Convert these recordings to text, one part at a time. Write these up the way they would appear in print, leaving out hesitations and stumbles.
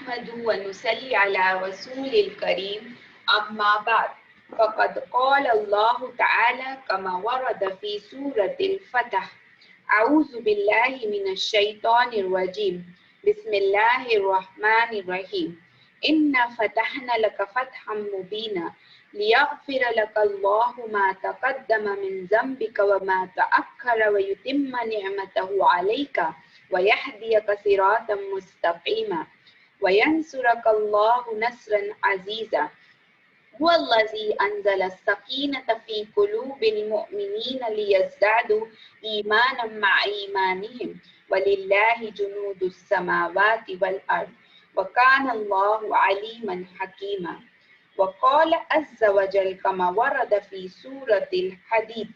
نحمد ونصلي على رسول الكريم أما بعد فقد قال الله تعالى كما ورد في سورة الفتح أعوذ بالله من الشيطان الرجيم بسم الله الرحمن الرحيم إنا فتحنا لك فتحا مبينا ليغفر لك الله ما تقدم من ذنبك وما تأخر ويتم نعمته عليك ويهديك صراطا مستقيما وينصرك الله نصرا عزيزا هو الذي أنزل السكينة في قلوب المؤمنين ليزدادوا إيمانا مع إيمانهم ولله جنود السماوات والأرض وكان الله عليما حكيما وقال عز وجل كما ورد في سورة الحديد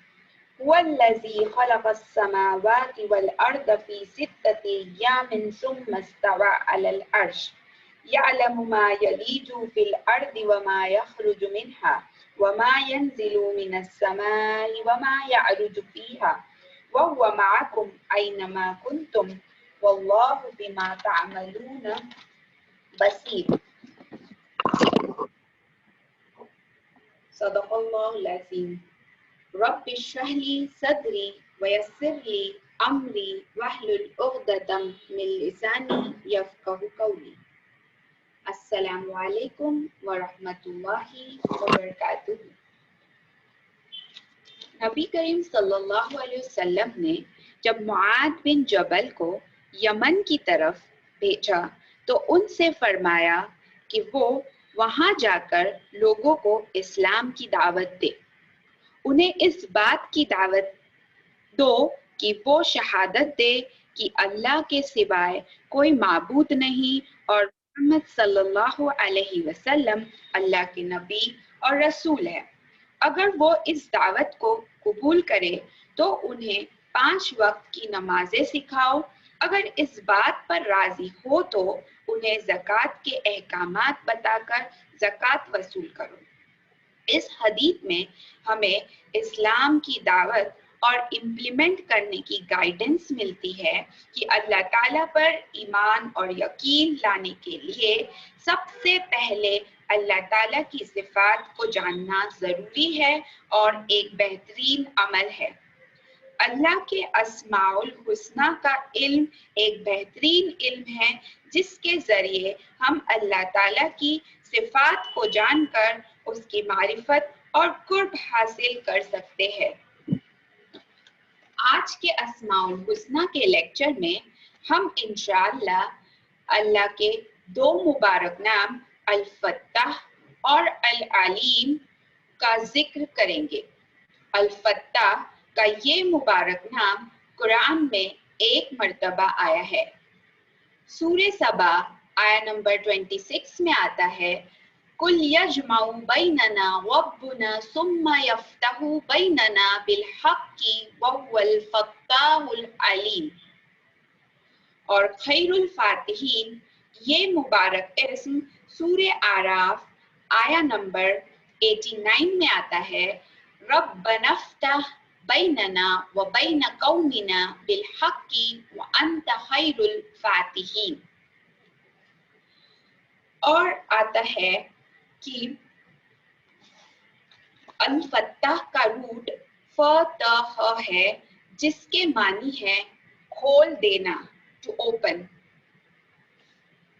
هو الذي خلق السماوات والأرض في 6 أيام ثم استوى على العرش يعلم ما يلج في الأرض وما يخرج منها وما ينزل من السماء وما يعرج فيها وهو معكم أينما كنتم والله بما تعملون بصير صدق الله العظيم رب اشرح لي صدري ويسر لي أمري واحلل عقدة من لساني يفقهوا قولي السلام علیکم ورحمۃ اللہ وبرکاتہ۔ نبی کریم صلی اللہ علیہ وسلم نے جب معاذ بن جبل کو یمن کی طرف بھیجا تو ان سے فرمایا کہ وہ وہاں جا کر لوگوں کو اسلام کی دعوت دے، انہیں اس بات کی دعوت دو کہ وہ شہادت دے کہ اللہ کے سوائے کوئی معبود نہیں اور محمد صلی اللہ علیہ وسلم اللہ کے نبی اور رسول ہے۔ اگر وہ اس دعوت کو قبول کرے تو انہیں 5 وقت کی نمازیں سکھاؤ، اگر اس بات پر راضی ہو تو انہیں زکوٰۃ کے احکامات بتا کر زکوٰۃ وصول کرو۔ اس حدیث میں ہمیں اسلام کی دعوت اور امپلیمنٹ کرنے کی گائیڈنس ملتی ہے کہ اللہ تعالیٰ پر ایمان اور یقین لانے کے لیے سب سے پہلے اللہ تعالیٰ کی صفات کو جاننا ضروری ہے اور ایک بہترین عمل ہے۔ اللہ کے اسماء الحسنی کا علم ایک بہترین علم ہے جس کے ذریعے ہم اللہ تعالیٰ کی صفات کو جان کر اس کی معرفت اور قرب حاصل کر سکتے ہیں۔ آج کے اسماء الحسنی کے لیکچر میں ہم انشاءاللہ اللہ کے 2 مبارک نام الفتاح اور العلیم کا ذکر کریں گے۔ الفتاح کا یہ مبارک نام قرآن میں 1 مرتبہ آیا ہے۔ سورہ سبا آیا نمبر 26 میں آتا ہے قُلْ يَجْمَعُ بَيْنَنَا رَبُّنَا ثُمَّ يَفْتَحُ بَيْنَنَا بِالْحَقِّ وَهُوَ الْفَتَّاحُ الْعَلِيمُ اور خیر الفاتحین یہ مبارک اسم سورہ اعراف آیا نمبر 89 میں آتا ہے رَبَّنَا افْتَحْ بَيْنَنَا وَبَيْنَ قَوْمِنَا بِالْحَقِّ وَأَنْتَ خَيْرُ الْفَاتِحِينَ اور آتا ہے کہ الفتح کا روٹ فتح ہے جس کے معنی ہے کھول دینا، to open.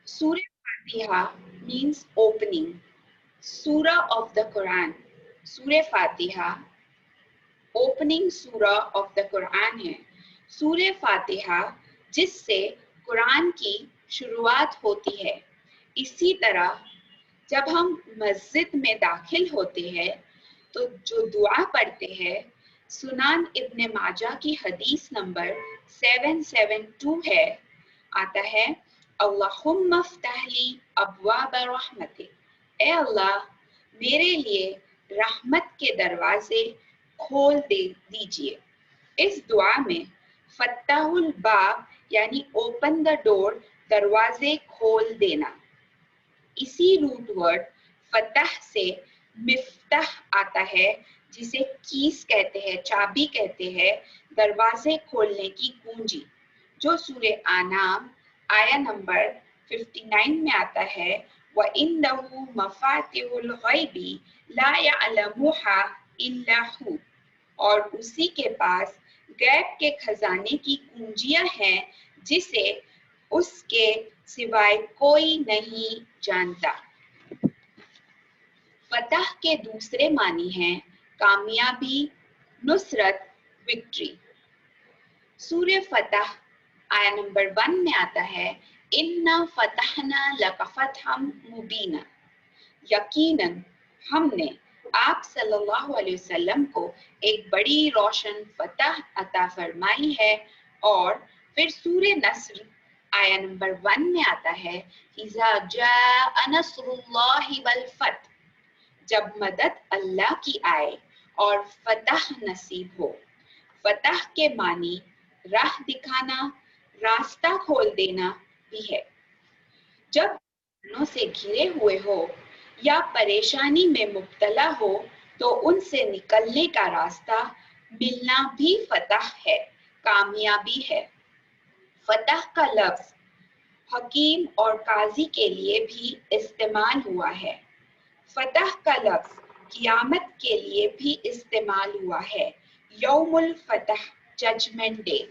Surah Fatiha means opening, Surah of the Quran. Surah Fatiha opening Surah of the قرآن ہے۔ سورہ فاتحہ جس سے قرآن کی شروعات ہوتی ہے۔ اسی طرح جب ہم مسجد میں داخل ہوتے ہیں تو جو دعا پڑھتے ہیں سنن ابن ماجہ کی حدیث نمبر 772 ہے، آتا ہے اللہم افتح لی ابواب رحمتک، اے اللہ میرے لیے رحمت کے دروازے کھول دیجئے۔ اس دعا میں فتح الباب یعنی اوپن دا ڈور، دروازے کھول دینا۔ اسی روٹ ورڈ فتح سے مفتاح آتا ہے جسے کیس کہتے ہیں، چابی کہتے ہیں، دروازے کھولنے کی کنجی، جو سورہ انعام آیا نمبر 59 में आता है वइंदहु मफातिहुल गैबी ला यअलमुहा इल्ला हु, और उसी के पास गैब के खजाने की कुंजियां हैं जिसे उसके सिवाय कोई नहीं जानता। फतह के दूसरे मानी हैं कामयाबी, नुसरत, विक्ट्री। सूर्य फतह आया नंबर 1 में आता है इन्ना फतहना लका फतहम मुबीना, यकीनन हमने आप सल्लल्लाहु अलैहि वसल्लम को एक बड़ी रोशन फतह अता फरमाई है। और फिर सूर्य नस्र आया नंबर 1 में आता है इज़ा जाअ नस्रुल्लाहि वल फतह, जब मदद अल्लाह की आए और फतह नसीब हो। फतह के मानी राह दिखाना, रास्ता खोल देना भी है। जब दुश्मनों से घिरे हुए हो या परेशानी में मुब्तला हो तो उनसे निकलने का रास्ता मिलना भी फतह है, कामयाबी है। फतह का लफ्ज हकीम और काजी के लिए भी इस्तेमाल हुआ है। फतह का लफ्ज क़यामत के लिए भी इस्तेमाल हुआ है, यौमुल फतह, जजमेंट डे,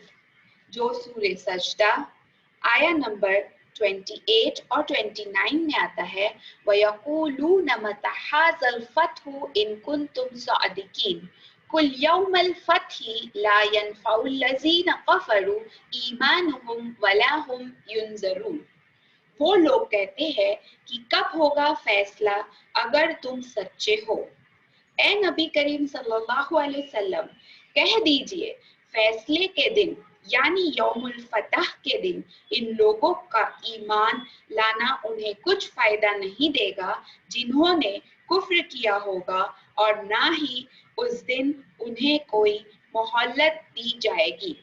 जो सूरह सजदा आया नंबर 28 और 29 में आता है वयक़ूलून मता हाज़ल फ़त्हु इन कुन्तुम सादिकीन कुल यौमल फ़त्हि ला यनफ़उल लज़ीना कफ़रू ईमानुहुम वला हुम युनज़रून। वो लोग कहते हैं कि कब होगा फैसला अगर तुम सच्चे हो। ए नबी करीम सल्लल्लाहु अलैहि वसल्लम, कह दीजिए फैसले के दिन यानी यौमुल फतह के दिन इन लोगों का ईमान लाना उन्हें कुछ फायदा नहीं देगा जिन्होंने कुफ्र किया होगा, और ना ही उस दिन उन्हें कोई मोहल्लत दी जाएगी।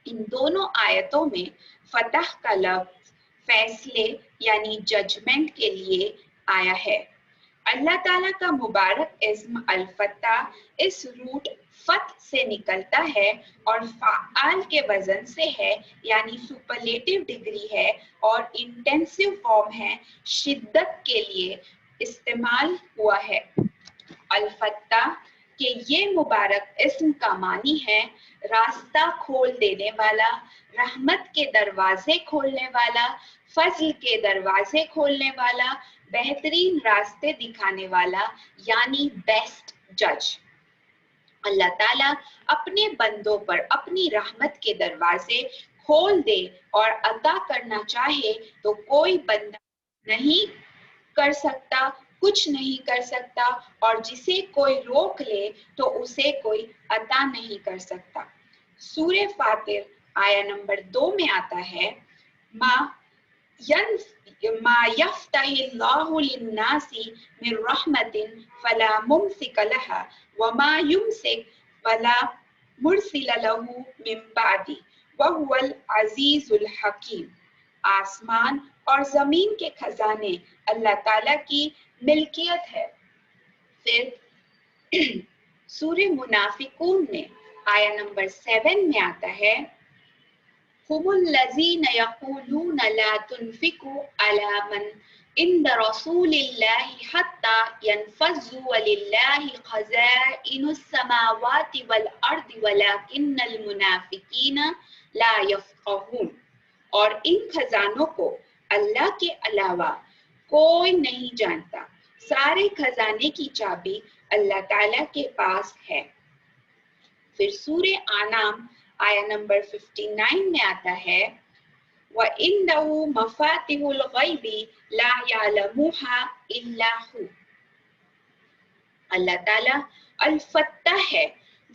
इन दोनों आयतों में फतह का लफ्ज फैसले यानी जजमेंट के लिए आया है। अल्लाह ताला का मुबारक इस्म अल-फत्ताह इस रूट फत से निकलता है और फ़आल के वजन से है, यानी सुपरलेटिव डिग्री है और इंटेंसिव फॉर्म है, शिद्दत के लिए इस्तेमाल हुआ है। अल-फत्ताह के ये मुबारक इस्म का मानी है रास्ता खोल देने वाला, रहमत के दरवाजे खोलने वाला, फजल के दरवाजे खोलने वाला, बेहतरीन रास्ते दिखाने वाला, यानी बेस्ट जज। अल्लाह ताला अपने बंदों पर अपनी रहमत के दरवाजे खोल दे और अता करना चाहे तो कोई बंदा नहीं कर सकता, कुछ नहीं कर सकता, और जिसे कोई रोक ले तो उसे कोई अता नहीं कर सकता। सूरह फातिर आया नंबर 2 में आता है मा यफ्तहिल्लाहु लिन्नासी मिन रहमतिन फला मुमसिक लहा व मा युमसिक फला मुरसिल लहू मिन बादी व हुवल अजीजुल हकीम। आसमान और जमीन के खजाने अल्लाह ताला की मिल्कियत है। फिर सूरह मुनाफिकून में आया नंबर 7 में आता है हुमुल्लज़ीना यक़ूलून ला तुनफ़िकू अला मन इंद रसूलिल्लाहि हत्ता यनफ़ज़्ज़ू वलिल्लाहि ख़ज़ाइनुस समावाति वल अर्दि वलाकिन्नल मुनाफ़िकीना ला यफ़क़हून। और इन खजानों को अल्लाह के अलावा कोई नहीं जानता, सारे खजाने की चाबी अल्लाह ताला के पास है। फिर सूरह आनाम आया नंबर 59 में आता है व इंदहु मफातिहुल गैबी ला यअलमुहा इल्ला हु। अल्लाह ताला अल-फत्ताह है,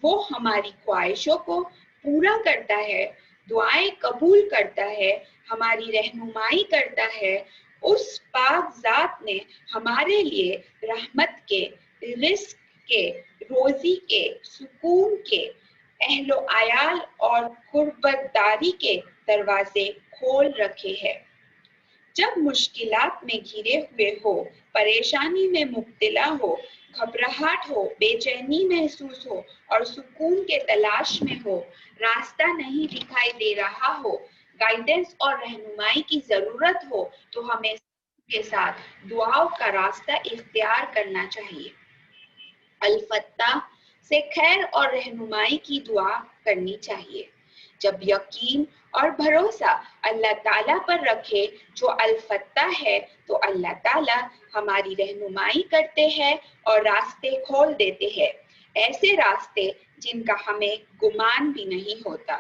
वो हमारी ख्वाहिशों को पूरा करता है, दुआएं कबूल करता है, हमारी रहनुमाई करता है। उस पाक जात ने हमारे लिए रहमत के, रिस्क के, रोजी के, सुकून के, अहलो आयाल और कुर्बतदारी के दरवाजे खोल रखे हैं। जब मुश्किलात में घिरे हुए हो, परेशानी में मुब्तला हो, घबराहट हो, बेचैनी महसूस हो और सुकून के तलाश में हो, रास्ता नहीं दिखाई दे रहा हो, गाइडेंस और रहनुमाई की जरूरत हो तो हमें के साथ दुआओं का रास्ता इख्तियार करना चाहिए। अलफत्ता से खैर और रहनुमाई की दुआ करनी चाहिए। जब यकीन और भरोसा अल्लाह ताला पर रखे जो अलफत्ता है तो अल्लाह ताला हमारी रहनुमाई करते हैं और रास्ते खोल देते हैं, ऐसे रास्ते जिनका हमें गुमान भी नहीं होता।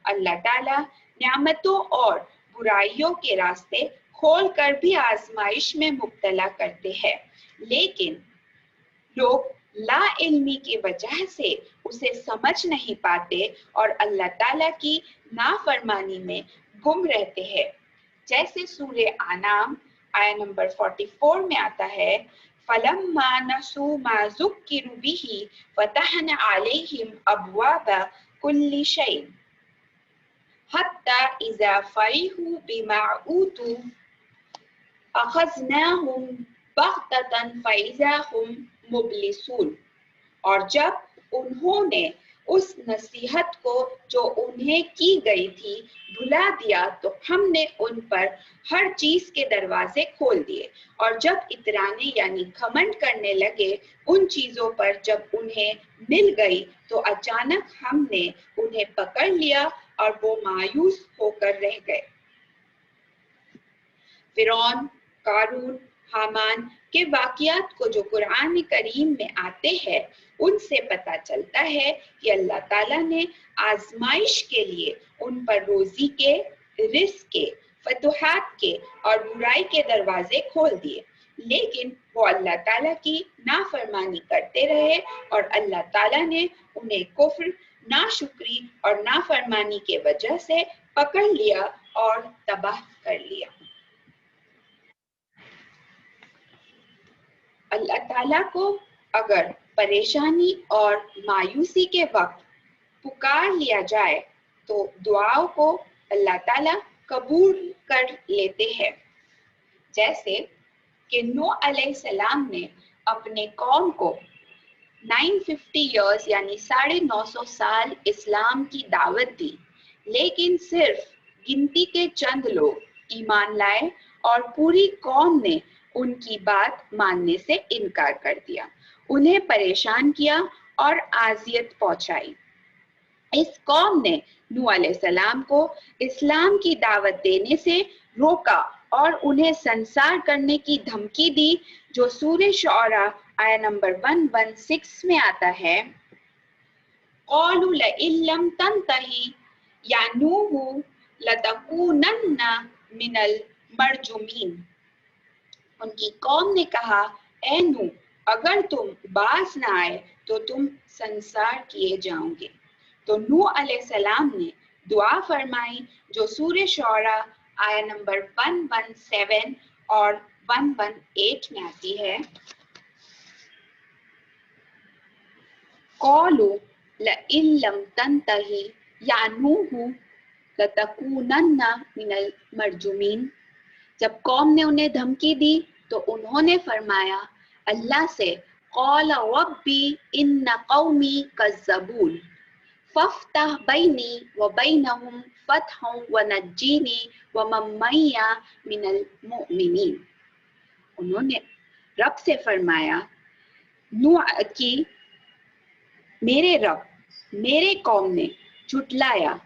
अल्लाह ताला नियामतों और बुराइयों के रास्ते खोल कर भी आजमाइश में मुब्तला करते हैं, लेकिन लोग ला इल्मी की वजह से उसे समझ नहीं पाते और अल्लाह ताला की नाफरमानी में गुम रहते हैं। जैसे सूरे आनाम आया नंबर 44 में आता है, फलम्मा नसू मा ज़ुक्किरू बिही फतहना अलैहिम अब्वाबा कुल्ली शै हत्ता इज़ा फरिहू बिमा ऊतू अखज़नाहुम बग़ततन फ़इज़ा हुम मुब्लिसून। और जब उन्होंने उस नसीहत को जो उन्हें की गई थी भुला दिया तो हमने उन पर हर चीज के दरवाजे खोल दिए, और जब इतराने यानी घमंड करने लगे उन चीजों पर जब उन्हें मिल गई तो अचानक हमने उन्हें पकड़ लिया और वो मायूस होकर रह गए। फिरौन, कारून, हामान के वाक़ियात को जो कुरान करीम में आते हैं उनसे पता चलता है कि अल्लाह ताला ने आजमाइश के लिए उन पर रोजी के, रिस्क के, फतुहात के और बुराई के दरवाजे खोल दिए, लेकिन वो अल्लाह ताला की नाफरमानी करते रहे और अल्लाह ताला ने उन्हें कुफ्र, नाशुक्री और नाफरमानी के वजह से पकड़ लिया और तबाह कर लिया। अल्लाह ताला को अगर परेशानी और मायूसी के वक्त पुकार लिया जाए तो दुआओं को अल्लाह ताला कबूल कर लेते हैं। जैसे कि नूह अलैहिस्सलाम ने अपने कौम को 950 इयर्स यानी 950 साल इस्लाम की दावत दी, लेकिन सिर्फ गिनती के चंद लोग ईमान लाए और पूरी कौम ने उनकी बात मानने से इनकार कर दिया, उन्हें परेशान किया और आजियत पहुंचाई। इस कौम ने नूह अलैहिस्सलाम को इस्लाम की दावत देने से रोका और उन्हें संसार करने की धमकी दी, जो सूरे शुअरा आया नंबर 116 में आता है, क़ालू लइन लम तंतही या नूह लतकूनन्ना मिनल मरजुमीन। उनकी कौम ने कहा, ए नूह, अगर तुम बाज न आए तो तुम संसार किए जाओगे। तो नूह अलैहिस्सलाम ने दुआ फरमाई जो सूरे शुअरा आया नंबर 117 और 118 में आती है, क़ालू लइन लम तंतही या नूह लतकूनन्ना मिनल मरजुमीन। जब कौम ने उन्हें धमकी दी तो उन्होंने फरमाया अल्लाह से, क़ाल रब्बी इन्न क़ौमी कज़्ज़बून फ़फ्तह बैनी व बैनहुम फ़तहन व नज्जीनी व मन मइया मिनल मुमिनीन। उन्होंने रब से फरमाया नूह की मेरे रब, मेरे कौम ने झुटलाया,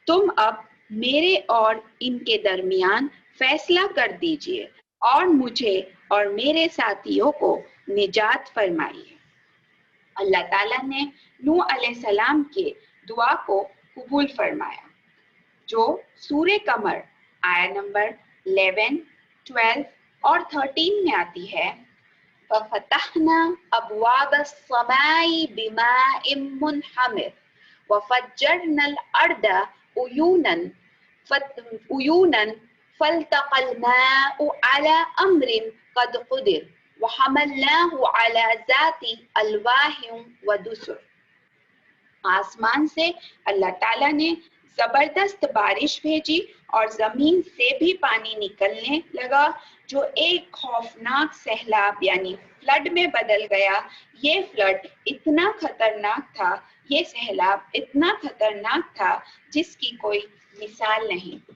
तुम अब मेरे और इनके दरमियान फैसला कर दीजिए और मुझे और मेरे साथियों को निजात फरमाइए। अल्लाह ताला ने नूह अलैहिस्सलाम के दुआ को कबूल फरमाया, जो सूरे कमर आया नंबर 11, 12 और 13 में आती है, फफ़तहना अब्वाब अस्समाई बिमाइन मुनहमिर व फज्जरनल अर्द उयूनन फल्तक़ल माउ अला अम्रिन क़द क़ुदिर व हमलनाहु अला ज़ाति अलवाहिन व दुसुर। आसमान से अल्लाह ताला ने जबरदस्त बारिश भेजी और जमीन से भी पानी निकलने लगा, जो एक खौफनाक सैलाब यानी फ्लड में बदल गया। ये फ्लड इतना खतरनाक था, ये सैलाब इतना खतरनाक था जिसकी कोई مثال نہیں،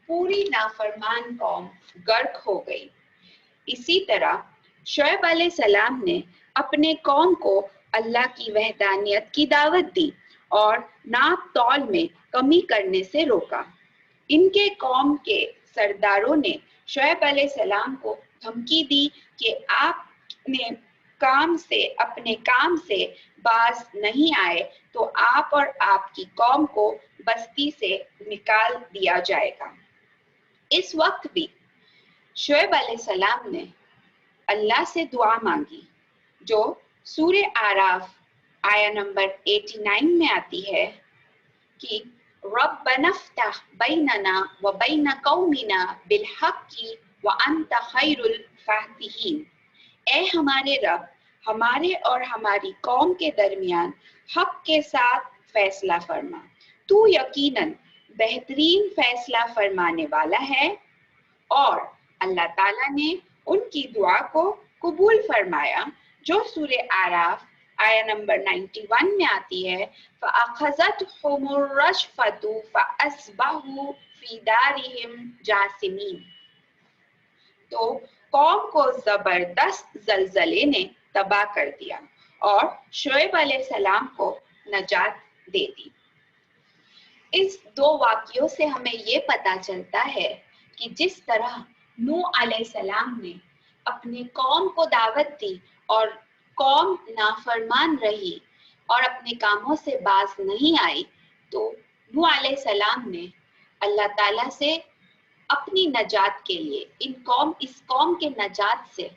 پوری نافرمان قوم غرق ہو گئی۔ اسی طرح شعیب علیہ السلام نے اپنے قوم کو اللہ کی وحدانیت کی دعوت دی اور ناپ تول میں کمی کرنے سے روکا۔ ان کے قوم کے سرداروں نے شعیب علیہ السلام کو دھمکی دی کہ آپ نے اپنے کام سے باز نہیں آئے تو آپ اور آپ کی قوم کو بستی سے نکال دیا جائے گا۔ اس وقت بھی شعیب علیہ السلام نے اللہ سے دعا مانگی، جو سورہ اعراف آیا نمبر 89 میں آتی ہے کہ رَبَّنَا افْتَحْ بَيْنَنَا وَبَيْنَ قَوْمِنَا بِالْحَقِّ وَأَنْتَ خَيْرُ الْفَاتِحِينَ۔ اے ہمارے رب، ہمارے اور ہماری قوم کے درمیان حق کے ساتھ فیصلہ فرما، تو یقیناً بہترین فیصلہ فرمانے والا ہے۔ اور اللہ تعالیٰ نے ان کی دعا کو قبول فرمایا، جو سورہ اعراف آیا نمبر 91 میں آتی ہے، فَأَخَذَتْهُمُ الرَّجْفَةُ فَأَصْبَحُوا فِي دَارِهِمْ جَاثِمِينَ۔ تو قوم کو زبردست زلزلے نے تباہ کر دیا اور شعیب علیہ السلام کو نجات دے دی۔ اس دو واقعوں سے ہمیں یہ پتہ چلتا ہے کہ جس طرح نوح علیہ السلام نے اپنے قوم کو دعوت دی اور قوم نافرمان رہی اور اپنے کاموں سے باز نہیں آئی، تو نوح علیہ السلام نے اللہ تعالیٰ سے اپنی نجات کے لیے اس قوم کے نجات سے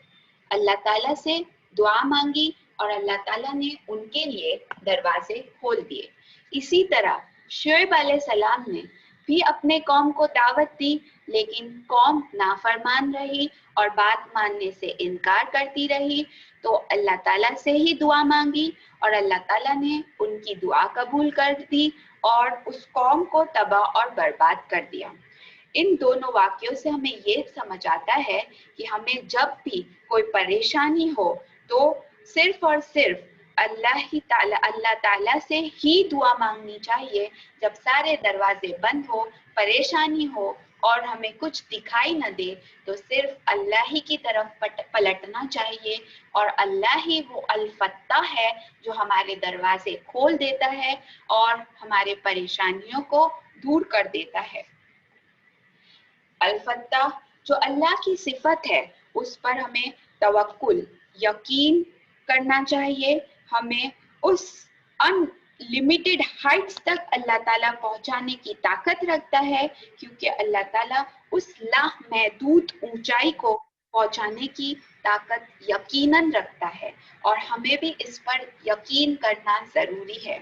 اللہ تعالیٰ سے دعا مانگی اور اللہ تعالیٰ نے ان کے لیے دروازے کھول دیے۔ اسی طرح شعیب علیہ السلام نے بھی اپنے قوم کو دعوت دی، لیکن قوم نافرمان رہی اور بات ماننے سے انکار کرتی رہی، تو اللہ تعالیٰ سے ہی دعا مانگی اور اللہ تعالیٰ نے ان کی دعا قبول کر دی اور اس قوم کو تباہ اور برباد کر دیا۔ ان دونوں واقعوں سے ہمیں یہ سمجھ آتا ہے کہ ہمیں جب بھی کوئی پریشانی ہو تو صرف اور صرف اللہ تعالیٰ سے ہی دعا مانگنی چاہیے۔ جب سارے دروازے بند ہو، پریشانی ہو اور ہمیں کچھ دکھائی نہ دے تو صرف اللہ ہی کی طرف پلٹنا چاہیے، اور اللہ ہی وہ الفتاح ہے جو ہمارے دروازے کھول دیتا ہے اور ہمارے پریشانیوں کو دور کر دیتا ہے۔ الفتاح جو اللہ کی صفت ہے، اس پر ہمیں توکل، یقین کرنا چاہیے۔ ہمیں اس ان لمیٹڈ ہائٹس تک اللہ تعالیٰ پہنچانے کی طاقت رکھتا ہے، کیونکہ اللہ تعالیٰ اس لامحدود اونچائی کو پہنچانے کی طاقت یقیناً رکھتا ہے، اور ہمیں بھی اس پر یقین کرنا ضروری ہے۔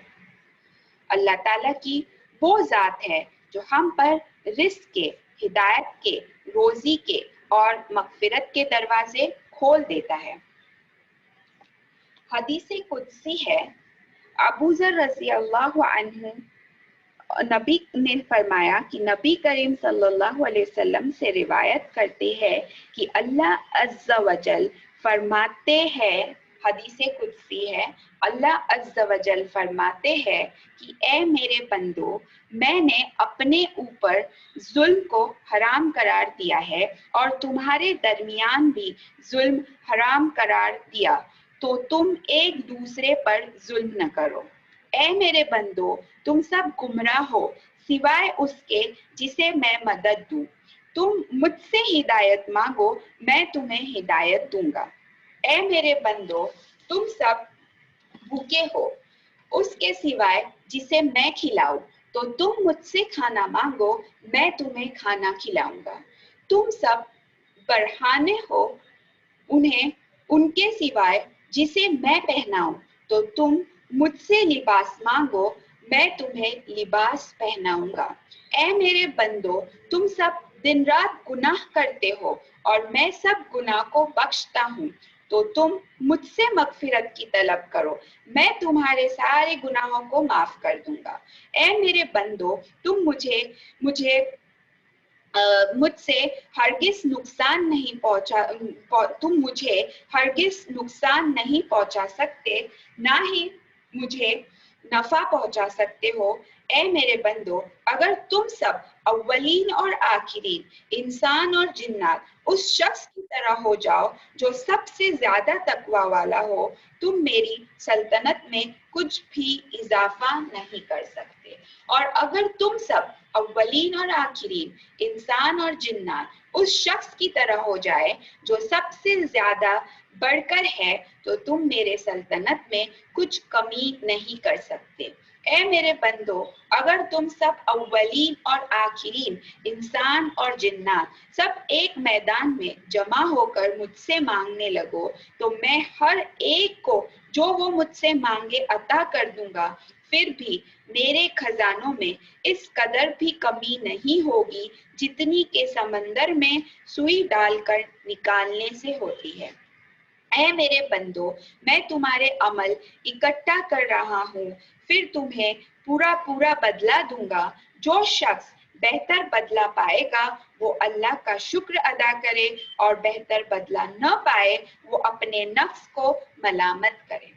اللہ تعالیٰ کی وہ ذات ہے جو ہم پر رزق کے، ہدایت کے، روزی کے اور مغفرت کے دروازے کھول دیتا ہے۔ حدیث قدسی ہے، ابو ذر رضی اللہ عنہ نبی نے فرمایا کہ نبی کریم صلی اللہ علیہ وسلم سے روایت کرتے ہیں کہ اللہ عز و جل فرماتے ہیں، حدیث قدسی ہے، اللہ عز و جل فرماتے ہیں کہ اے میرے بندو، میں نے اپنے اوپر ظلم کو حرام قرار دیا ہے اور تمہارے درمیان بھی ظلم حرام قرار دیا، تو تم ایک دوسرے پر ظلم نہ کرو۔ اے میرے بندو، تم سب گمراہ ہو سوائے اس کے جسے میں مدد دوں۔ تم مجھ سے ہدایت مانگو، میں تمہیں ہدایت دوں گا۔ اے میرے بندو، تم سب بھوکے ہو اس کے سوائے جسے میں کھلاؤں، تو تم مجھ سے کھانا مانگو، میں تمہیں کھانا کھلاؤں گا۔ تم سب برہانے ہو ان کے سوائے جسے میں پہناؤں، تو تم مجھ سے لباس مانگو، میں تمہیں لباس پہناؤں گا۔ اے میرے بندو، تم سب دن رات گناہ کرتے ہو اور میں سب گناہ کو بخشتا ہوں، تو تم مجھ سے مغفرت کی طلب کرو، میں تمہارے سارے گناہوں کو معاف کر دوں گا۔ اے میرے بندو، تم مجھ سے ہرگز نقصان نہیں پہنچا سکتے، نہ ہی مجھے नफा पहुंचा सकते हो। ए मेरे बंदो, अगर तुम सब अव्वलीन और आखिरीन, इंसान और जिन्नात, उस शख्स की तरह हो जाओ जो सबसे ज्यादा तकवा वाला हो, तुम मेरी सल्तनत में कुछ भी इजाफा नहीं कर सकते। और अगर तुम सब अव्वलीन और आखिरीन, इंसान और जिन्नात, उस शख्स की तरह हो जाए जो सबसे ज्यादा बढ़कर है, तो तुम मेरे सल्तनत में कुछ कमी नहीं कर सकते। ए मेरे बंदो, अगर तुम सब अव्वलीन और आखिरीन, इंसान और जिन्नात, सब एक मैदान में जमा होकर मुझसे मांगने लगो, तो मैं हर एक को जो वो मुझसे मांगे अता कर दूंगा। फिर भी मेरे खजानों में इस कदर भी कमी नहीं होगी जितनी के समंदर में सुई डालकर निकालने से होती है। ऐ मेरे बंदो, मैं तुम्हारे अमल इकट्ठा कर रहा हूँ, फिर तुम्हें पूरा पूरा बदला दूंगा। जो शख्स बेहतर बदला पाएगा वो अल्लाह का शुक्र अदा करे, और बेहतर बदला न पाए वो अपने नफ्स को मलामत करे।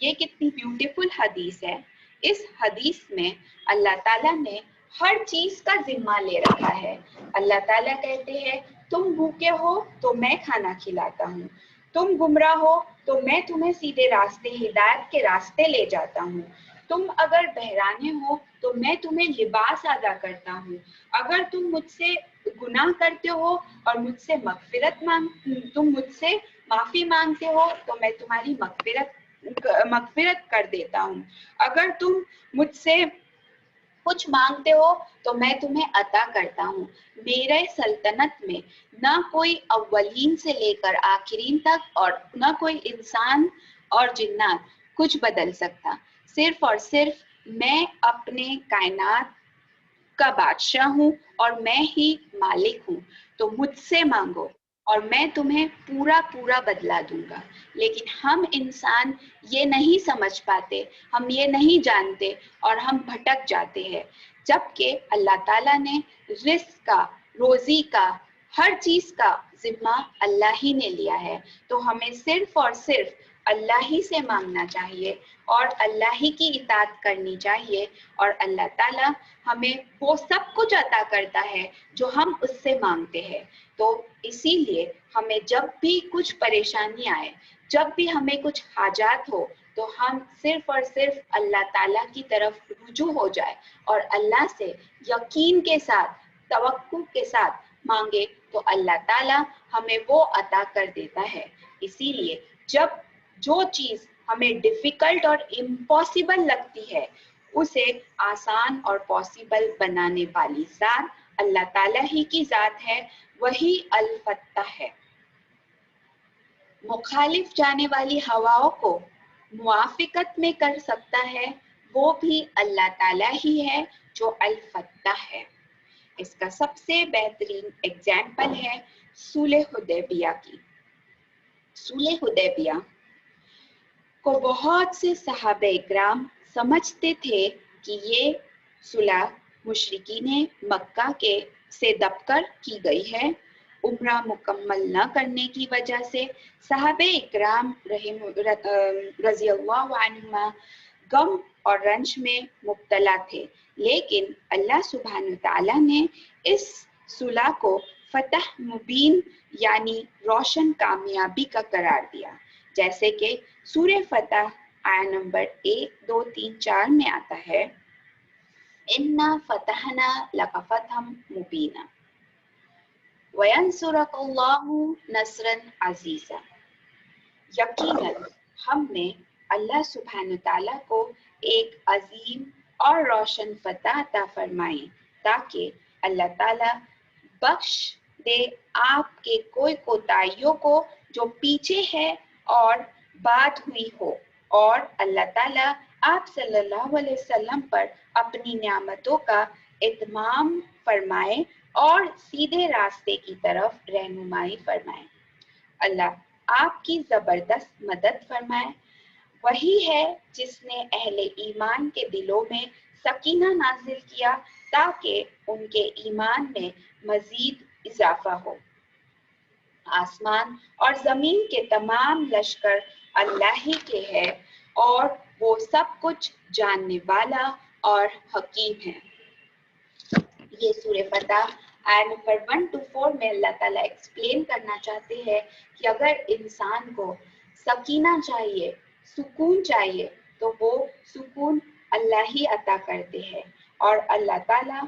ये कितनी ब्यूटीफुल हदीस है। इस हदीस में अल्लाह ताला ने हर चीज का जिम्मा ले रखा है। अल्लाह ताला कहते हैं तुम भूखे हो तो मैं खाना खिलाता हूँ, तुम गुमराह हो तो मैं तुम्हें सीधे रास्ते हिदायत के रास्ते ले जाता हूँ, तुम अगर बहराने हो तो मैं तुम्हें लिबास अदा करता हूँ, अगर तुम मुझसे गुनाह करते हो और मुझसे तुम मुझसे माफी मांगते हो तो मैं तुम्हारी मगफिरत कर देता हूँ, अगर तुम मुझसे कुछ मांगते हो तो मैं तुम्हें अता करता हूँ। मेरे सल्तनत में न कोई अव्वलीन से लेकर आखिरीन तक और न कोई इंसान और जिन्नात कुछ बदल सकता। सिर्फ और सिर्फ मैं अपने कायनात का बादशाह हूँ और मैं ही मालिक हूँ। तो मुझसे मांगो और मैं तुम्हें पूरा पूरा बदला दूंगा। लेकिन हम इंसान ये नहीं समझ पाते, हम ये नहीं जानते और हम भटक जाते हैं, जबकि अल्लाह ताला ने रिस्क का, रोजी का, हर चीज का जिम्मा अल्लाह ही ने लिया है। तो हमें सिर्फ और सिर्फ अल्लाह ही से मांगना चाहिए और अल्लाह ही की इताअत करनी चाहिए, और अल्लाह ताला हमें वो सब कुछ अता करता है जो हम उससे मांगते हैं। तो इसीलिए हमें जब भी कुछ परेशानी आए, जब भी हमें कुछ हाजात हो, तो हम सिर्फ और सिर्फ अल्लाह ताला की तरफ रुजू हो जाए और अल्लाह से यकीन के साथ, तवक्कुल के साथ मांगे, तो अल्लाह ताला हमें वो अता कर देता है। इसीलिए जब जो चीज हमें डिफिकल्ट और इम्पॉसिबल लगती है, उसे आसान और पॉसिबल बनाने वाली जात अल्लाह ताला ही की जात है, वही अल फत्ताह है। मुखालिफ जाने वाली हवाओं को मुआफिकत में कर सकता है, वो भी अल्लाह ताला ही है जो अल फत्ताह है। इसका सबसे बेहतरीन एग्जाम्पल है सुलह हुदैबिया की। सुलह हुदैबिया को बहुत से सहाबा इकराम समझते थे कि ये सुलह मुशरिकीन मक्का के से दबकर की गई है। उम्रा मुकम्मल न करने की वजह से सहाबा इकराम रज़ी अल्लाहु अन्हुमा गम और रंज में मुब्तला थे, लेकिन अल्लाह सुब्हान तआला ने इस सुलह को फतह मुबीन यानी रोशन कामयाबी का करार दिया। जैसे कि सूरह फतह आया नंबर 1, 2, 3, 4 में आता है, इन्ना फतहना लका फतहम मुबीना वयंसुरकल्लाहु नस्रन अजीजा। यकीनन हमने अल्लाह सुब्हान तआला को एक अजीम और रोशन फतह अता फरमाई, ताकि अल्लाह ताला बख्श दे आपके कोई कोताहियों को जो पीछे है और बात हुई हो, और अल्लाह ताला आप सल्लल्लाहु अलैहि वसल्लम पर अपनी नियामतों का इत्माम फरमाए और सीधे रास्ते की तरफ रहनुमाई फरमाए। अल्लाह आपकी जबरदस्त मदद फरमाए। वही है जिसने अहले ईमान के दिलों में सकीना नाजिल किया ताकि उनके ईमान में मजीद इजाफा हो। आसमान और जमीन के तमाम लश्कर अल्लाह ही के हैं, और وہ سب کچھ جاننے والا اور حکیم ہے۔ یہ سورہ فتح آیت نمبر 1 to 4 میں اللہ تعالیٰ ایکسپلین کرنا چاہتے ہیں کہ اگر انسان کو سکینہ چاہیے، سکون چاہیے، تو وہ سکون اللہ ہی عطا کرتے ہیں، اور اللہ تعالیٰ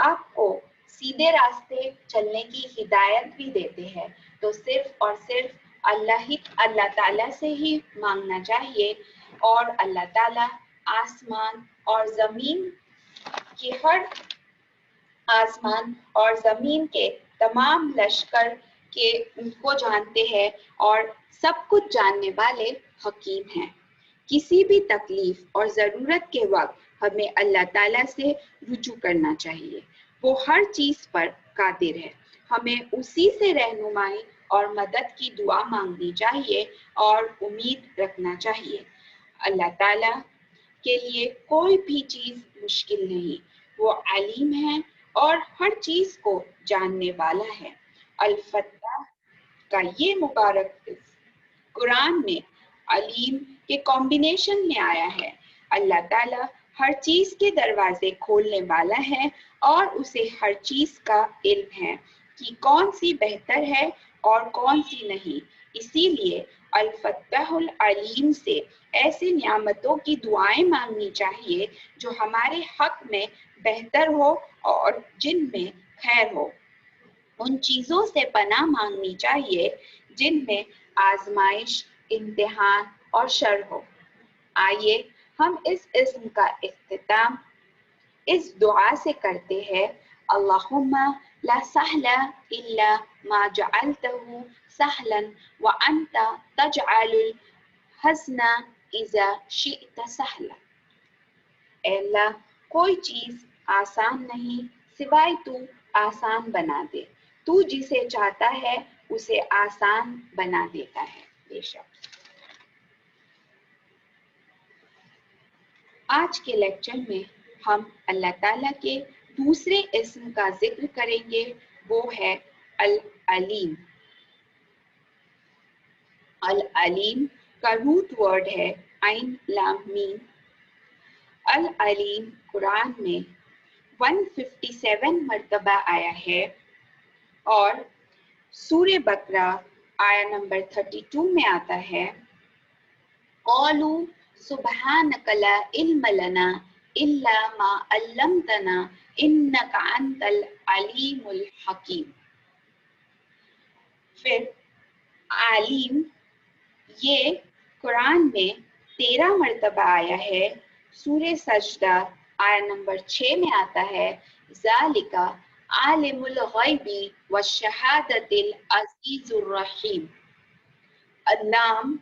آپ کو سیدھے راستے چلنے کی ہدایت بھی دیتے ہیں۔ تو صرف اور صرف اللہ تعالیٰ سے ہی مانگنا چاہیے، اور اللہ تعالیٰ آسمان اور زمین کی آسمان اور زمین کے تمام لشکر کے ان کو جانتے ہیں اور سب کچھ جاننے والے حکیم ہیں۔ کسی بھی تکلیف اور ضرورت کے وقت ہمیں اللہ تعالیٰ سے رجوع کرنا چاہیے، وہ ہر چیز پر قادر ہے۔ ہمیں اسی سے رہنمائی اور مدد کی دعا مانگنی چاہیے اور امید رکھنا چاہیے۔ اللہ تعالیٰ کے لیے کوئی بھی چیز مشکل نہیں، وہ علیم ہے اور ہر چیز کو جاننے والا ہے۔ الفتح کا یہ مبارک قرآن میں علیم کے کمبینیشن میں آیا ہے۔ اللہ تعالیٰ ہر چیز کے دروازے کھولنے والا ہے اور اسے ہر چیز کا علم ہے کہ کون سی بہتر ہے اور کون سی نہیں۔ اسی لیے الفتح العلیم سے ایسی نعمتوں کی دعائیں مانگنی چاہیے جو ہمارے حق میں بہتر ہو اور جن میں خیر ہو۔ ان چیزوں سے پناہ مانگنی چاہیے جن میں آزمائش، امتحان اور شر ہو۔ آئیے ہم اس اسم کا اختتام اس دعا سے کرتے ہیں، اللہم لا سہل الا ما جعلتہ سہلا وانت تجعل الحزن اذا شئت سہلا۔ اے اللہ، کوئی چیز آسان نہیں سوائے تو آسان بنا دے، تو جسے چاہتا ہے اسے آسان بنا دیتا ہے۔ بے شک۔ آج کے لیکچر میں ہم اللہ تعالیٰ کے دوسرے اسم کا ذکر کریں گے، وہ ہے العلیم۔ العلیم کا روٹ ورڈ ہے عین لام میم۔ العلیم قرآن میں 157 مرتبہ آیا ہے، اور سورہ بقرہ آیا نمبر 32 میں آتا ہے، قالوا سبحانک لا علم لنا الا ما علمتنا انک انت العلیم الحکیم۔ پھر علیم یہ قرآن میں 13 مرتبہ آیا ہے۔ سورہ سجدہ آیا نمبر 6 میں آتا ہے، ذالک عالم الغیب والشہادۃ العزیز الرحیم۔ اللام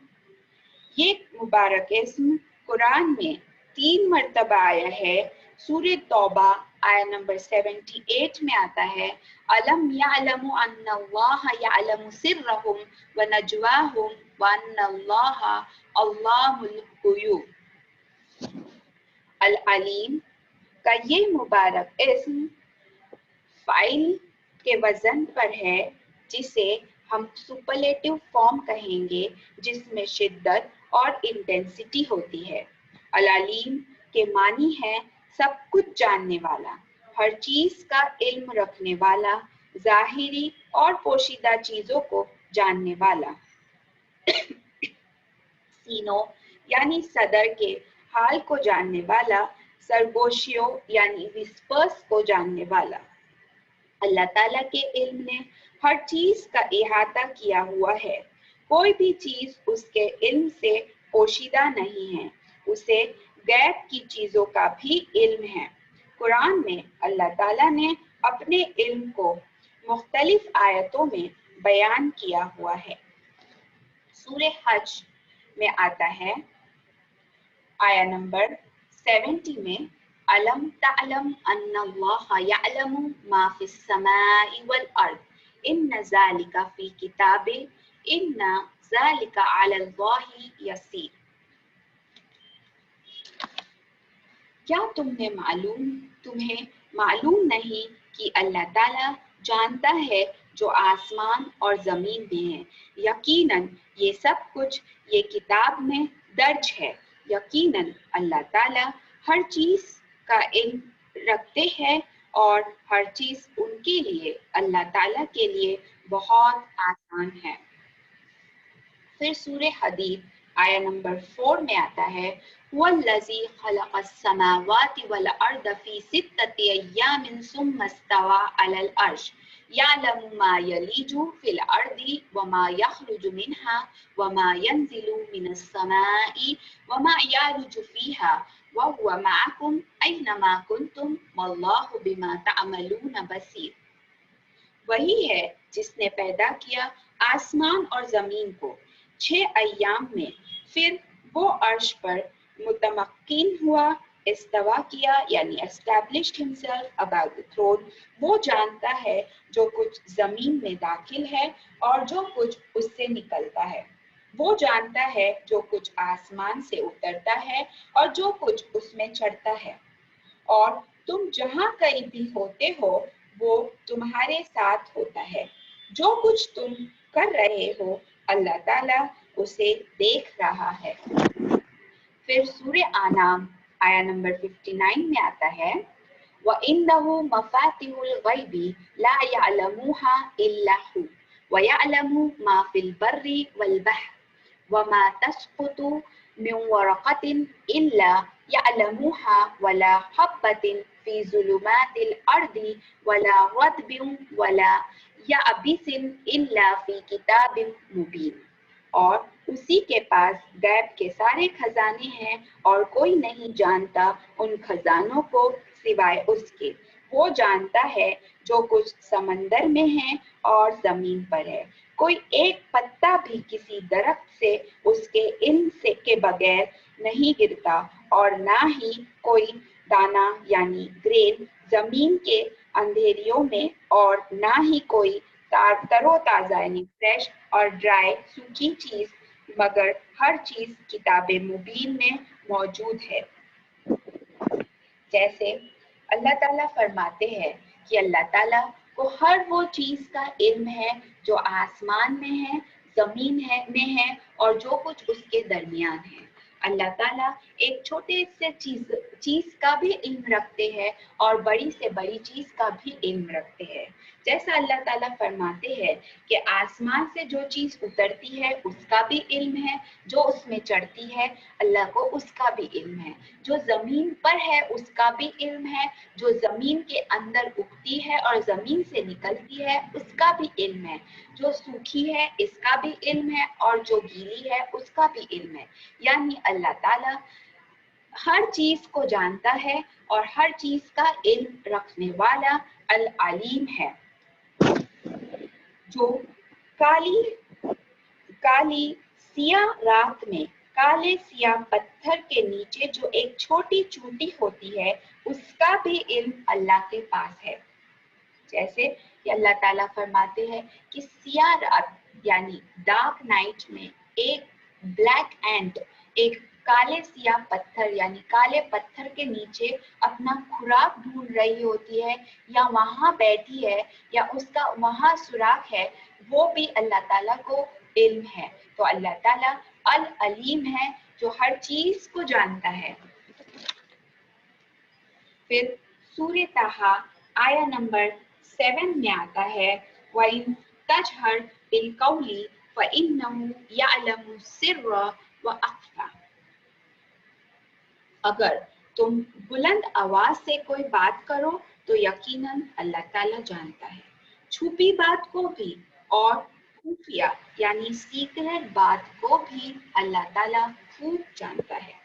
یہ مبارک اسم قرآن میں 3 مرتبہ آیا ہے۔ سورہ توبہ آیا نمبر 78 میں آتا ہے، الم یعلم ان اللہ یعلم سرہم ونجواہم وان اللہ علام الغیوب۔ العلیم کا یہ مبارک اسم فاعل کے وزن پر ہے، جسے ہم سپرلیٹو فارم کہیں گے، جس میں شدت اور انٹینسٹی ہوتی ہے۔ العلیم کے معنی ہے سب کچھ جاننے والا، ہر چیز کا علم رکھنے والا، ظاہری اور پوشیدہ چیزوں کو جاننے والا۔ سینوں یعنی صدر کے حال کو جاننے والا، سرگوشیوں یعنی وسپرس کو جاننے والا۔ اللہ تعالیٰ کے علم نے ہر چیز کا احاطہ کیا ہوا ہے، کوئی بھی چیز اس کے علم سے پوشیدہ نہیں ہے، اسے غیب کی چیزوں کا بھی علم ہے۔ قرآن میں اللہ تعالیٰ نے اپنے علم کو مختلف آیتوں میں بیان کیا ہوا ہے۔ سورہ حج میں آتا ہے آیا نمبر 70 میں، الم تعلم ان اللہ یعلم ما فی السماء والارض ان ذلک فی کتاب ان ذلک علی اللہ یسیر۔ کیا تمہیں معلوم نہیں کہ اللہ تعالیٰ جانتا ہے جو آسمان اور زمین میں ہے، یقیناً یہ سب کچھ یہ کتاب میں درج ہے، यकीनन अल्लाह ताला हर चीज का इल्म रखते हैं और हर चीज उनके लिए अल्लाह ताला के लिए बहुत आसान है। फिर सूरे हदीद आया नंबर 4 में आता है वल्लज़ी खलक़स समावाति वल अर्द फी सित्तति अय्यामिन सुम्मा इस्तवा अलल अर्श यअलमु मा यलीजु फिल अर्दि व मा यख़रुजु मिन्हा व मा यंज़िलु मिनस समाई व मा यारुजु फ़ीहा व हुवा मअकुम ऐनमा कुंतुम वल्लाहु बिमा तअमलून बसीर। वही है जिसने पैदा किया आसमान और जमीन को 6 अय्याम में, फिर वो अर्श पर मुतमक्किन हुआ, इस्तवा किया यानी established himself above the throne। वो जानता है जो कुछ जमीन में दाखिल है और जो कुछ उससे निकलता है। वो जानता है जो कुछ आसमान से उतरता है और जो कुछ उसमें चढ़ता है। और तुम जहाँ कहीं भी होते हो वो तुम्हारे साथ होता है। जो कुछ तुम कर रहे हो अल्लाह ताला उसे देख रहा है। फिर सूरे आनाम आया नंबर 59 में आता है वइन्नहु मफातिहुल गैबी ला यअलमुहा इल्ला हु व यअलमु मा फिल बर्रि वल बहर व मा तस्कुतु मिन वरक़तिन इल्ला यअलमुहा वला हब्बतिन फी ज़ुलुमातिल अर्दि वला रत्बिन वला याबिसिन इल्ला फी किताबिन मुबीन। और उसी के पास गैब के सारे खजाने हैं और कोई नहीं जानता उन खजानों को सिवाय उसके। वो जानता है जो कुछ समंदर में है और जमीन पर है। कोई एक पत्ता भी किसी दरख्त से उसके इल्म से के बगैर नहीं गिरता और ना ही कोई दाना यानी ग्रेन जमीन के अंधेरियों में और ना ही कोई तरोताजा यानी फ्रेश और ड्राई सूखी चीज, मगर हर चीज किताबे मुबीन में मौजूद है। जैसे अल्लाह ताला फरमाते हैं कि अल्लाह ताला को हर वो चीज का इल्म है जो आसमान में है, जमीन है में है और जो कुछ उसके दरमियान है। अल्लाह ताला एक छोटे से चीज का भी इल्म रखते हैं और बड़ी से बड़ी चीज का भी इल्म रखते हैं। जैसा अल्लाह ताला फरमाते हैं कि आसमान से जो चीज उतरती है उसका भी इल्म है, जो उसमें चढ़ती है अल्लाह को उसका भी इल्म है, जो जमीन पर है उसका भी इल्म है, जो जमीन के अंदर उगती है और जमीन से निकलती है उसका भी इल्म है, जो सूखी है इसका भी इल्म है और जो गीली है उसका भी इल्म है। यानी अल्लाह ताला हर चीज को जानता है और हर चीज का इल्म रखने वाला अल अलीम है। जो काली सियाह रात में काले सियाह पत्थर के नीचे जो एक छोटी चूंटी होती है उसका भी इल्म अल्लाह के पास है। जैसे कि अल्लाह ताला फरमाते हैं कि सियाह रात यानी डार्क नाइट में एक ब्लैक एंट एक काले सियाह पत्थर यानी काले पत्थर के नीचे अपना खुराक ढूंढ रही होती है या वहां बैठी है या उसका वहां सुराग है, वो भी अल्लाह ताला को इल्म है। तो अल्लाह ताला अल अलीम है जो हर चीज को जानता है। फिर सूरे ताहा आया नंबर 7 में आता है वइन तजहर बिल कौली फइन्नहु यअलमु सिर्रा व अख्फा। अगर तुम बुलंद आवाज से कोई बात करो तो यकीनन अल्लाह ताला जानता है, छुपी बात को भी और खुफिया यानी सीक्रेट बात को भी अल्लाह ताला खूब जानता है।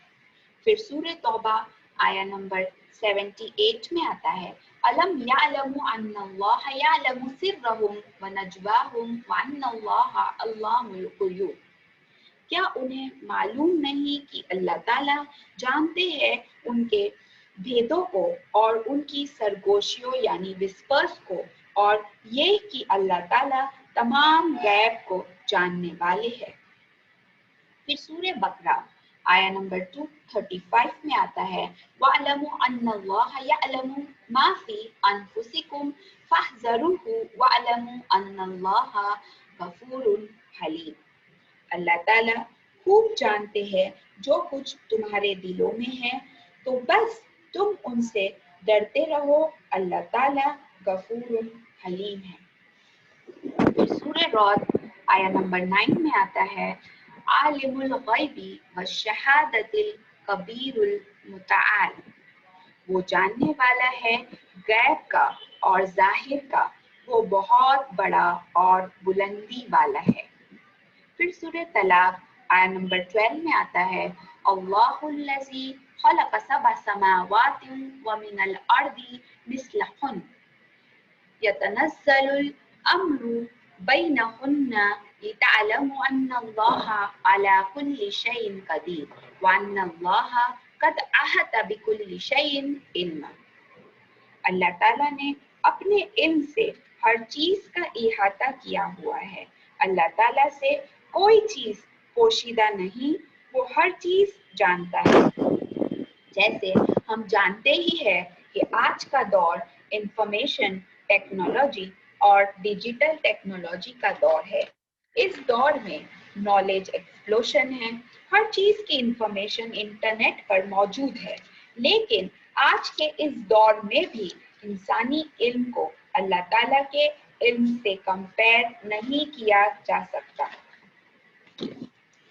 फिर सूरे तौबा आया नंबर 78 में आता है अलम यअलमु अन्नल्लाह यअलमु सिर्रहुम व नजवाहुम व अन्नल्लाह अल्लाहुल गुयूब। क्या उन्हें मालूम नहीं कि अल्लाह ताला जानते हैं उनके भेदों को और उनकी सरगोशियों यानी विस्पर्स को, और ये कि अल्लाह ताला तमाम गैब को जानने वाले हैं। फिर सूरे बकरा आया नंबर 235 में आता है वअलमु अन्नल्लाह यअलमु मा फी अनफुसिकुम फहज़रुहु वअलमु अन्नल्लाह गफूरुन हलीम। अल्लाह ताला خوب जानते हैं जो कुछ तुम्हारे दिलों में है, तो बस तुम उनसे डरते रहो, अल्लाह ताला गफूरुल हलीम है। फिर सूरह रौद आया नंबर 9 में आता है, आलिमुल गैबी व शहादतिल कबीरुल मुतआल, वो जानने वाला है गैब का और जाहिर का, वो बहुत बड़ा और बुलंदी वाला है। फिर सूरह तलाक आया नंबर 12 में आता है, अल्लाहुल्लज़ी खलक़ सबअ समावातिन व मिनल अर्दि मिस्लहुन यतनज़्ज़लुल अम्रु बैनहुन्ना लितअलमु अन्नल्लाहा अला कुल्लि शैइन क़दीर व अन्नल्लाहा क़द अहता बिकुल्लि शैइन इल्मा। अल्लाह ताला ने अपने इल्म से हर चीज का इहाता किया हुआ है। अल्लाह ताला से कोई चीज पोशीदा नहीं, वो हर चीज जानता है। जैसे हम जानते ही है कि आज का दौर इंफॉर्मेशन टेक्नोलॉजी और डिजिटल टेक्नोलॉजी का दौर है। इस दौर में नॉलेज एक्सप्लोशन है, हर चीज की इंफॉर्मेशन इंटरनेट पर मौजूद है, लेकिन आज के इस दौर में भी इंसानी इल्म को अल्लाह ताला के इल्म से कंपेयर नहीं किया जा सकता।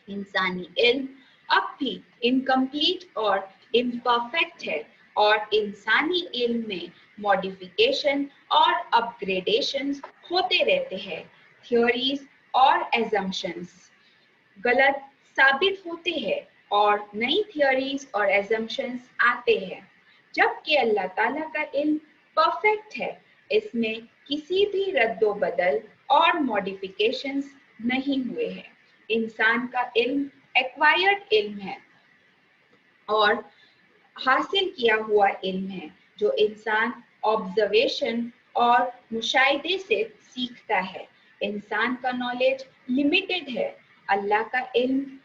इंसानी इल्म अब भी इनकम्प्लीट और इम्परफेक्ट है और इंसानी इल्म में मॉडिफिकेशन और अपग्रेडेशंस होते रहते हैं। थ्योरीज और एजम्पशंस गलत साबित होते हैं और नई थ्योरीज और एजम्पशंस आते हैं, जबकि अल्लाह ताला का इल्म परफेक्ट है, इसमें किसी भी रद्दो बदल और मॉडिफिकेशंस नहीं हुए हैं। इंसान का इल्म एक्वायर्ड इल्म है और हासिल किया हुआ इल्म है, जो इंसान ऑब्जर्वेशन और मुशाहिदे से सीखता है। इंसान का नॉलेज लिमिटेड है, अल्लाह का इल्म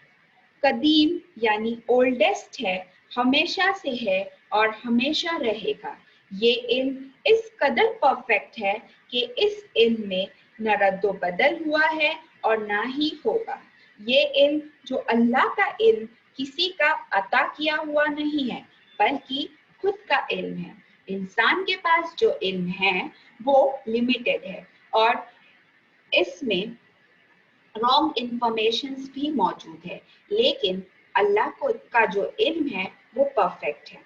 कदीम यानी ओल्डेस्ट है, हमेशा से है और हमेशा रहेगा। ये इल्म इस कदर परफेक्ट है कि इस इल्म में न रद्दो बदल हुआ है और ना ही होगा। ये इल्म जो अल्लाह का इल्म किसी का अता किया हुआ नहीं है, बल्कि खुद का इल्म है। इंसान के पास जो इल्म है वो लिमिटेड है और इसमें रॉन्ग इंफॉर्मेशंस भी मौजूद है, लेकिन अल्लाह को का जो इल्म है वो परफेक्ट है।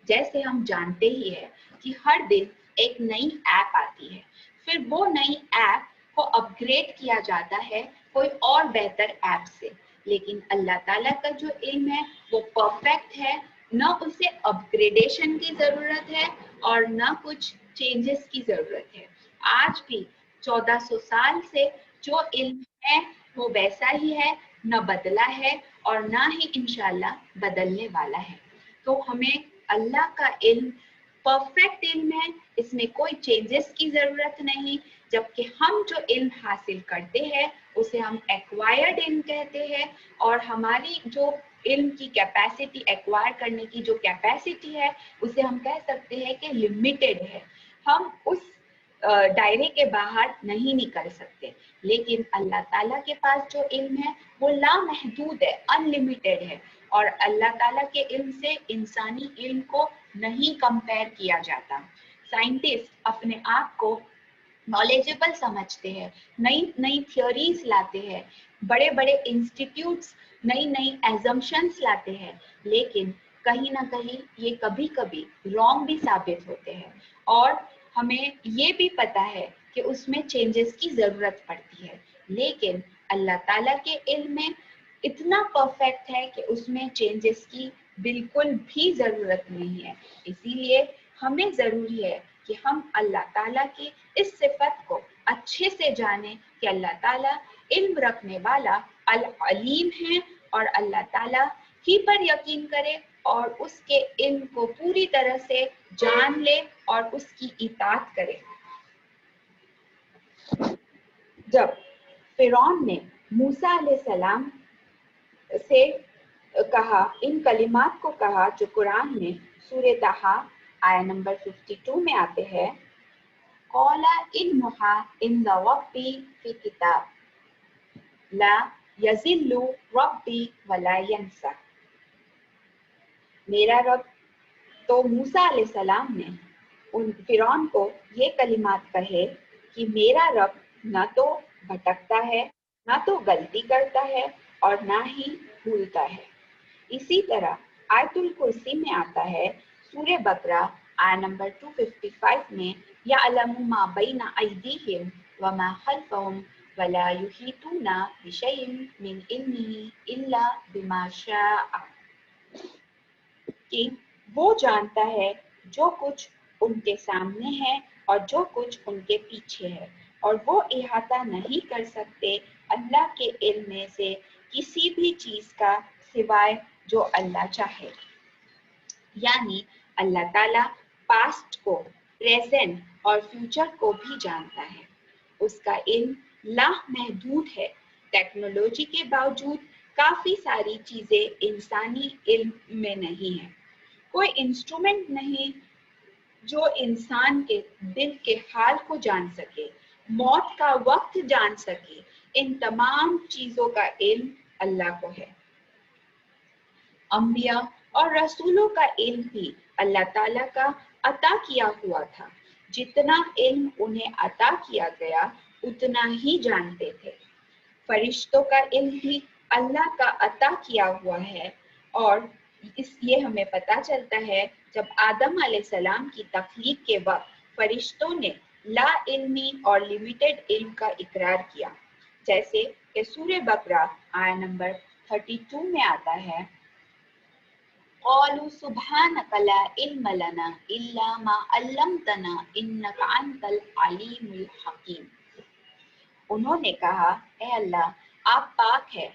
जैसे हम जानते ही है कि हर दिन एक नई ऐप आती है, फिर वो नई ऐप को अपग्रेड किया जाता है कोई और बेहतर ऐप से, लेकिन अल्लाह ताला का जो इल्म है वो परफेक्ट है, न उसे अपग्रेडेशन की जरूरत है और न कुछ चेंजेस की जरूरत है। आज भी 1400 साल से जो इल्म है वो वैसा ही है, न बदला है और ना ही इंशाल्लाह बदलने वाला है। तो हमें अल्लाह का इल्म परफेक्ट इल्म है, इसमें कोई चेंजेस की जरूरत नहीं, जबकि हम जो इल्म हासिल करते हैं उसे हम एक्वायर्ड इल्म कहते हैं और हमारी जो इल्म की कैपेसिटी, एक्वायर करने की जो कैपेसिटी है उसे हम कह सकते हैं कि लिमिटेड है। हम उस दायरे के बाहर नहीं निकल सकते, लेकिन अल्लाह ताला के पास जो इल्म है वो लामहदूद है, अनलिमिटेड है और अल्लाह ताला के इल्म से इंसानी इल्म को नहीं कंपेयर किया जाता। साइंटिस्ट अपने आप को नॉलेजेबल समझते हैं, नई नई थ्योरीज लाते हैं, बड़े बड़े इंस्टीट्यूट्स नई नई एजम्पशंस लाते हैं, लेकिन कहीं ना कहीं ये कभी कभी रॉन्ग भी साबित होते हैं और हमें ये भी पता है कि उसमें चेंजेस की जरूरत पड़ती है, लेकिन अल्लाह ताला के इल्म में इतना परफेक्ट है कि उसमें चेंजेस की बिल्कुल भी जरूरत नहीं है। इसीलिए हमें जरूरी है कि हम अल्लाह ताला की इस सिफत को अच्छे से जानें कि अल्लाह ताला इल्म रखने वाला अल अलीम है और अल्लाह ताला ही पर यकीन करे और उसके इल्म को पूरी तरह से जान ले और उसकी इताअत करे। जब फिरौन ने मूसा अलैहिस्सलाम से कहा, इन कलिमात को कहा जो कुरान में सूरह तहा आया नंबर 52 में आते हैं, कौला इल्मुहा इंद रब्बी फी किताब ला यज़िल्लु रब्बी वला यंसा। मेरा रब, तो मूसा अलैहिस्सलाम ने उन फिरौन को ये कलिमात कहे कि मेरा रब न तो भटकता है, न तो गलती करता है और ना ही भूलता है। इसी तरह आयतुल कुर्सी में आता है, सूरह बकरा आय नंबर 255 में, यअलमु मा बैना अयदीहिम व मा खल्फहुम वला युहीतूना बिशैइन मिन इल्मिही इल्ला बिमा शाअ, कि वो जानता है जो कुछ उनके सामने है और जो कुछ उनके पीछे है, और वो इहाता नहीं कर सकते अल्लाह के इल्म में से किसी भी चीज का सिवाय जो अल्लाह चाहे। यानी अल्लाह ताला पास्ट को, प्रेजेंट और फ्यूचर को भी जानता है। उसका इल्म लामहदूद है। टेक्नोलॉजी के बावजूद काफी सारी चीजें इंसानी इल्म में नहीं है। कोई इंस्ट्रूमेंट नहीं जो इंसान के दिल के हाल को जान सके, मौत का वक्त जान सके। इन तमाम चीजों का इल्म अल्लाह को है। अंबिया और रसूलों का इल्म भी अल्लाह ताला का अता किया हुआ था। जितना इल्म उन्हें अता किया गया उतना ही जानते थे। फरिश्तों का इल्म भी अल्लाह का अता किया हुआ है, और इसलिए हमें पता चलता है जब आदम अलैहिस्सलाम की तख्लीक के वक्त फरिश्तों ने ला इल्मी और लिमिटेड इल्म का इकरार किया, जैसे कि सूरह बकरा आया नंबर 32 में आता है, क़ालू सुब्हानक ला इल्म लना इल्ला मा अल्लमतना इन्नका अंतल अलीमुल हकीम। उन्होंने कहा, ए अल्लाह, आप पाक है,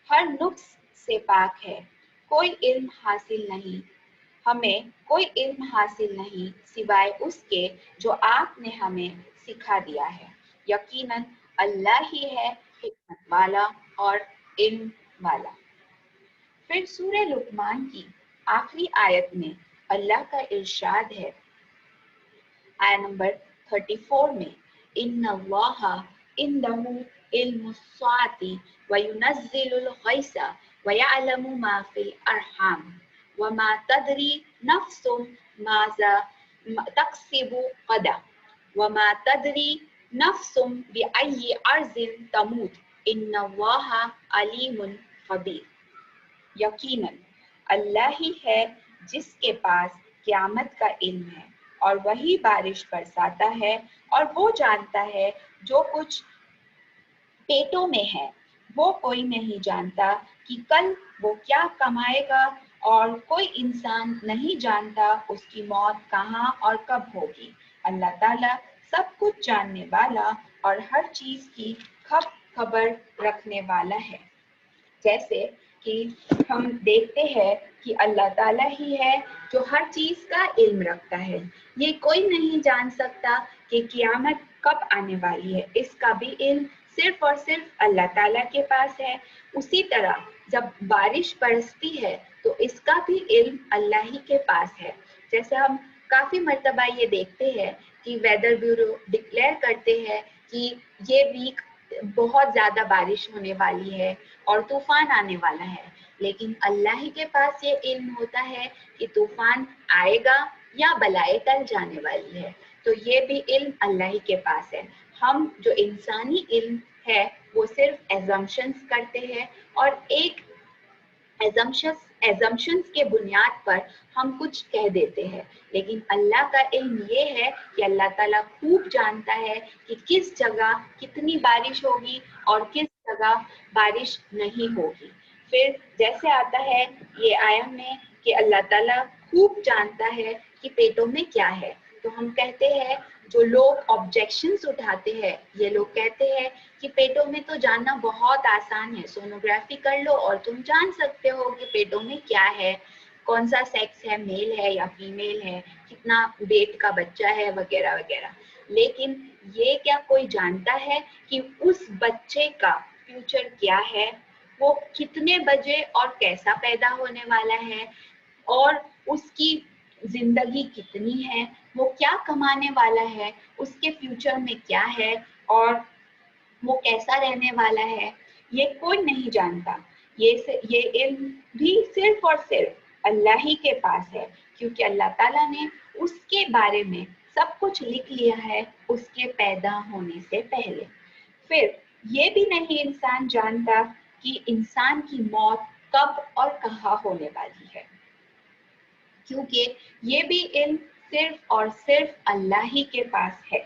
हर नुक्स से पाक है, कोई इल्म हासिल नहीं, हमें कोई इल्म हासिल नहीं सिवाय उसके जो आपने हमें सिखा दिया है। यकीनन अल्लाह ही है हिकमत वाला और इल्म वाला। फिर सूरह लुकमान की आखिरी आयत में अल्लाह का इरशाद है, आया नंबर 34 में, इन्नल्लाहा इंदहु इल्मुस्साअती व युनज़्ज़िलुल गैसा व यअलमु मा फिल अरहाम व मा तदरी नफ्सुम माज़ा तक्सिबु गदा व मा तदरी नफ्सुम बिअय्यि अर्ज़िन तमूत इन्नल्लाहा अलीमुन खबीर। यकीनन अल्लाह ही है जिसके पास क़यामत का इल्म है, और वही बारिश बरसाता है, और वो जानता है जो कुछ पेटों में है। वो कोई नहीं जानता कि कल वो क्या कमाएगा, और कोई इंसान नहीं जानता उसकी मौत कहाँ और कब होगी। अल्लाह ताला सब कुछ जानने वाला और हर चीज की खबर रखने वाला है। जैसे कि हम देखते हैं कि अल्लाह ताला ही है जो हर चीज का इल्म रखता है। ये कोई नहीं जान सकता कि क़यामत कब आने वाली है, इसका भी इल्म सिर्फ और सिर्फ अल्लाह ताला के पास है। उसी तरह जब बारिश बरसती है तो इसका भी इल्म अल्लाह ही के पास है। जैसे हम काफी मर्तबा ये देखते हैं कि वेदर ब्यूरो डिक्लेयर करते हैं कि ये वीक बहुत ज्यादा बारिश होने वाली है और तूफान आने वाला है, लेकिन अल्लाह ही के पास ये इल्म होता है कि तूफान आएगा या बलाए टल जाने वाली है। तो ये भी इल्म अल्लाह ही के पास है। हम जो इंसानी इल्म है वो सिर्फ एजम्पशंस करते हैं, और एक एजम्पशंस के बुनियाद पर हम कुछ कह देते हैं। लेकिन अल्लाह का इल्म ये है कि अल्लाह ताला खूब जानता है कि किस जगह कितनी बारिश होगी और किस जगह बारिश नहीं होगी। फिर जैसे आता है ये आयत में कि अल्लाह ताला खूब जानता है कि पेटों में क्या है, तो हम कहते हैं, जो लोग ऑब्जेक्शंस उठाते हैं, ये लोग कहते हैं कि पेटों में तो जानना बहुत आसान है, सोनोग्राफी कर लो और तुम जान सकते हो कि पेटों में क्या है, कौन सा सेक्स है, मेल है या फीमेल है, कितना वेट का बच्चा है, वगैरह वगैरह। लेकिन ये क्या कोई जानता है कि उस बच्चे का फ्यूचर क्या है, वो कितने बजे और कैसा पैदा होने वाला है, और उसकी जिंदगी कितनी है, वो क्या कमाने वाला है, उसके फ्यूचर में क्या है, और वो कैसा रहने वाला है। یہ کوئی نہیں جانتا. یہ علم بھی صرف اور صرف اللہ ہی کے پاس ہے، کیونکہ اللہ تعالیٰ نے اس کے بارے میں سب کچھ لکھ لیا ہے اس کے پیدا ہونے سے پہلے. پھر یہ بھی نہیں انسان جانتا کہ انسان کی موت کب اور کہاں ہونے والی ہے، کیونکہ یہ بھی علم صرف اور صرف اللہ ہی کے پاس ہے.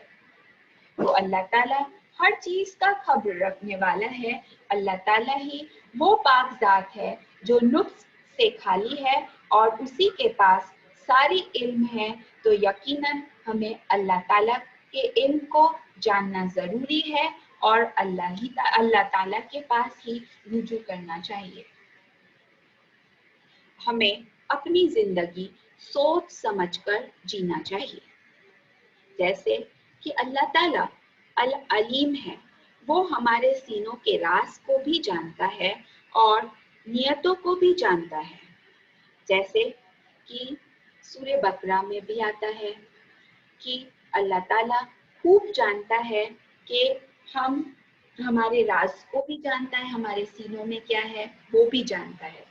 تو اللہ تعالیٰ ہر چیز کا خبر رکھنے والا ہے. اللہ تعالیٰ ہی وہ پاک ذات ہے جو نقص سے خالی ہے اور اسی کے پاس ساری علم ہے. تو یقیناً ہمیں اللہ تعالیٰ کے علم کو جاننا ضروری ہے اور اللہ تعالیٰ کے پاس ہی رجوع کرنا چاہیے. ہمیں اپنی زندگی سوچ سمجھ کر جینا چاہیے. جیسے کہ اللہ تعالیٰ العلیم ہے، وہ ہمارے سینوں کے راز کو بھی جانتا ہے اور نیتوں کو بھی جانتا ہے. جیسے کہ سورہ بقرہ میں بھی آتا ہے کہ اللہ تعالیٰ خوب جانتا ہے کہ ہمارے راز کو بھی جانتا ہے، ہمارے سینوں میں کیا ہے وہ بھی جانتا ہے.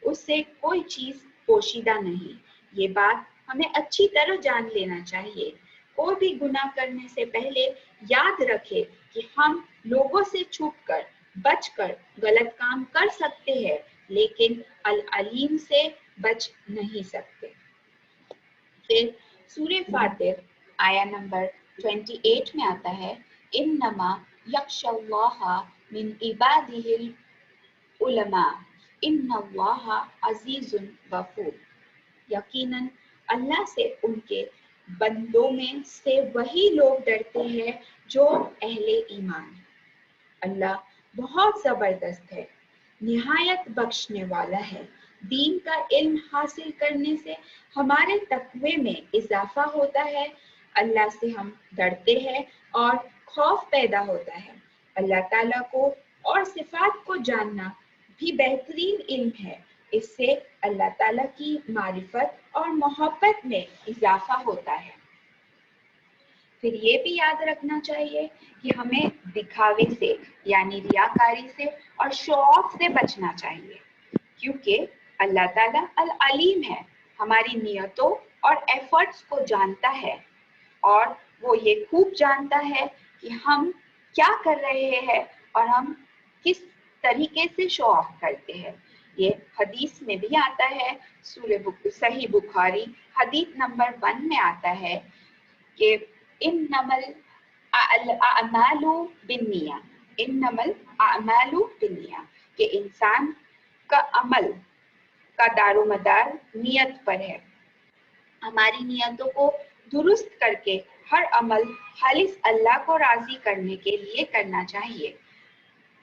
اس سے کوئی چیز پوشیدہ نہیں. یہ بات ہمیں اچھی طرح جان لینا چاہیے. کوئی بھی گناہ کرنے سے پہلے یاد رکھے کہ ہم لوگوں سے چھپ کر بچ کر غلط کام کر سکتے ہیں، لیکن العلیم سے بچ نہیں سکتے. پھر سورہ فاتر آیا نمبر 28 میں آتا ہے انما یخشی اللہ من عبادہ العلماء ان اللہ عزیز غفور. یقیناً اللہ سے ان کے بندوں میں سے وہی لوگ ڈرتے ہیں جو اہل ایمان. اللہ بہت زبردست ہے، نہایت بخشنے والا ہے. دین کا علم حاصل کرنے سے ہمارے تقوی میں اضافہ ہوتا ہے، اللہ سے ہم ڈرتے ہیں اور خوف پیدا ہوتا ہے. اللہ تعالیٰ کو اور صفات کو جاننا بھی بہترین علم ہے. اس سے اللہ تعالیٰ کی معرفت اور محبت میں اضافہ ہوتا ہے. پھر یہ بھی یاد رکھنا چاہیے کہ ہمیں دکھاوے سے یعنی ریاکاری سے اور شو آف سے بچنا چاہیے، کیونکہ اللہ تعالیٰ العلیم ہے، ہماری نیتوں اور ایفرٹس کو جانتا ہے اور وہ یہ خوب جانتا ہے کہ ہم کیا کر رہے ہیں اور ہم کس طریقے سے شو آف کرتے ہیں. یہ حدیث میں بھی آتا ہے، صحیح بخاری حدیث نمبر 1 میں آتا ہے کہ انما الاعمال بالنیہ، کہ انسان کا عمل کا دار و مدار نیت پر ہے. ہماری نیتوں کو درست کر کے ہر عمل خالص اللہ کو راضی کرنے کے لیے کرنا چاہیے.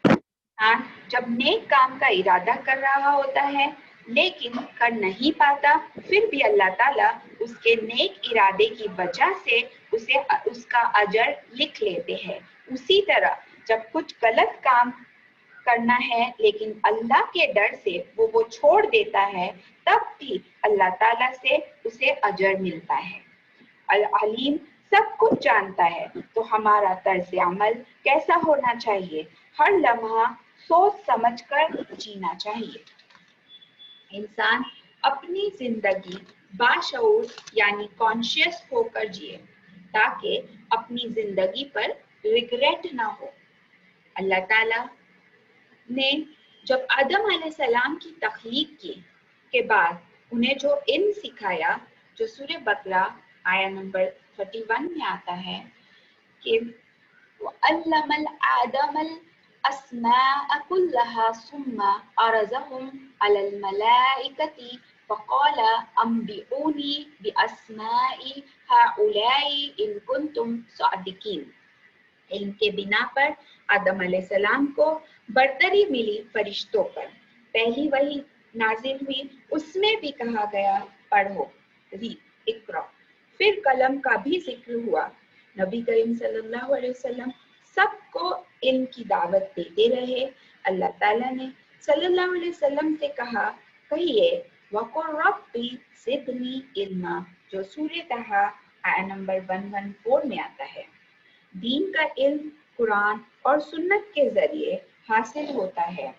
انسان جب نیک کام کا ارادہ کر رہا ہوتا ہے لیکن کر نہیں پاتا، پھر بھی اللہ تعالیٰ اس کے نیک ارادے کی وجہ سے اس کا اجر لکھ لیتے ہیں. اسی طرح جب کچھ غلط کام کرنا ہے لیکن اللہ کے ڈر سے وہ چھوڑ دیتا ہے، تب بھی اللہ تعالیٰ سے اسے اجر ملتا ہے. العلیم سب کچھ جانتا ہے، تو ہمارا طرز عمل کیسا ہونا چاہیے؟ ہر لمحہ سوچ سمجھ کر جینا چاہیے. انسان اپنی زندگی باشعور یعنی کانشیس ہو کر جیے تاکہ اپنی زندگی پر ریگریٹ نہ ہو. اللہ تعالیٰ نے جب آدم علیہ السلام کی تخلیق کی کے بعد انہیں جو علم سکھایا، جو سورہ بقرہ آیا نمبر 31 میں آتا ہے کہ وَعَلَّمَ آدَمَ الْأَسْمَاءَ كُلَّهَا ثُمَّ عَرَضَهُمْ عَلَى الْمَلَائِكَةِ فَقَالَ أَنْبِئُونِي بِأَسْمَاءِ هَؤُلَاءِ إِن كُنتُمْ صَادِقِينَ. علم کے بنا پر آدم علیہ السلام کو برتری ملی فرشتوں پر. پہلی وحی نازل ہوئی، اس میں بھی کہا گیا پڑھو، اقرا. پھر قلم کا بھی ذکر ہوا. نبی کریم صلی اللہ علیہ وسلم سب کو علم کی دعوت دیتے رہے. اللہ تعالیٰ نے صلی اللہ علیہ وسلم سے کہیے وَقُلْ رَبِّ زِدْنِی عِلْمًا، جو سورہ طٰہٰ آیہ نمبر 114 میں آتا ہے. دین کا علم قرآن اور سنت کے ذریعے حاصل ہوتا ہے،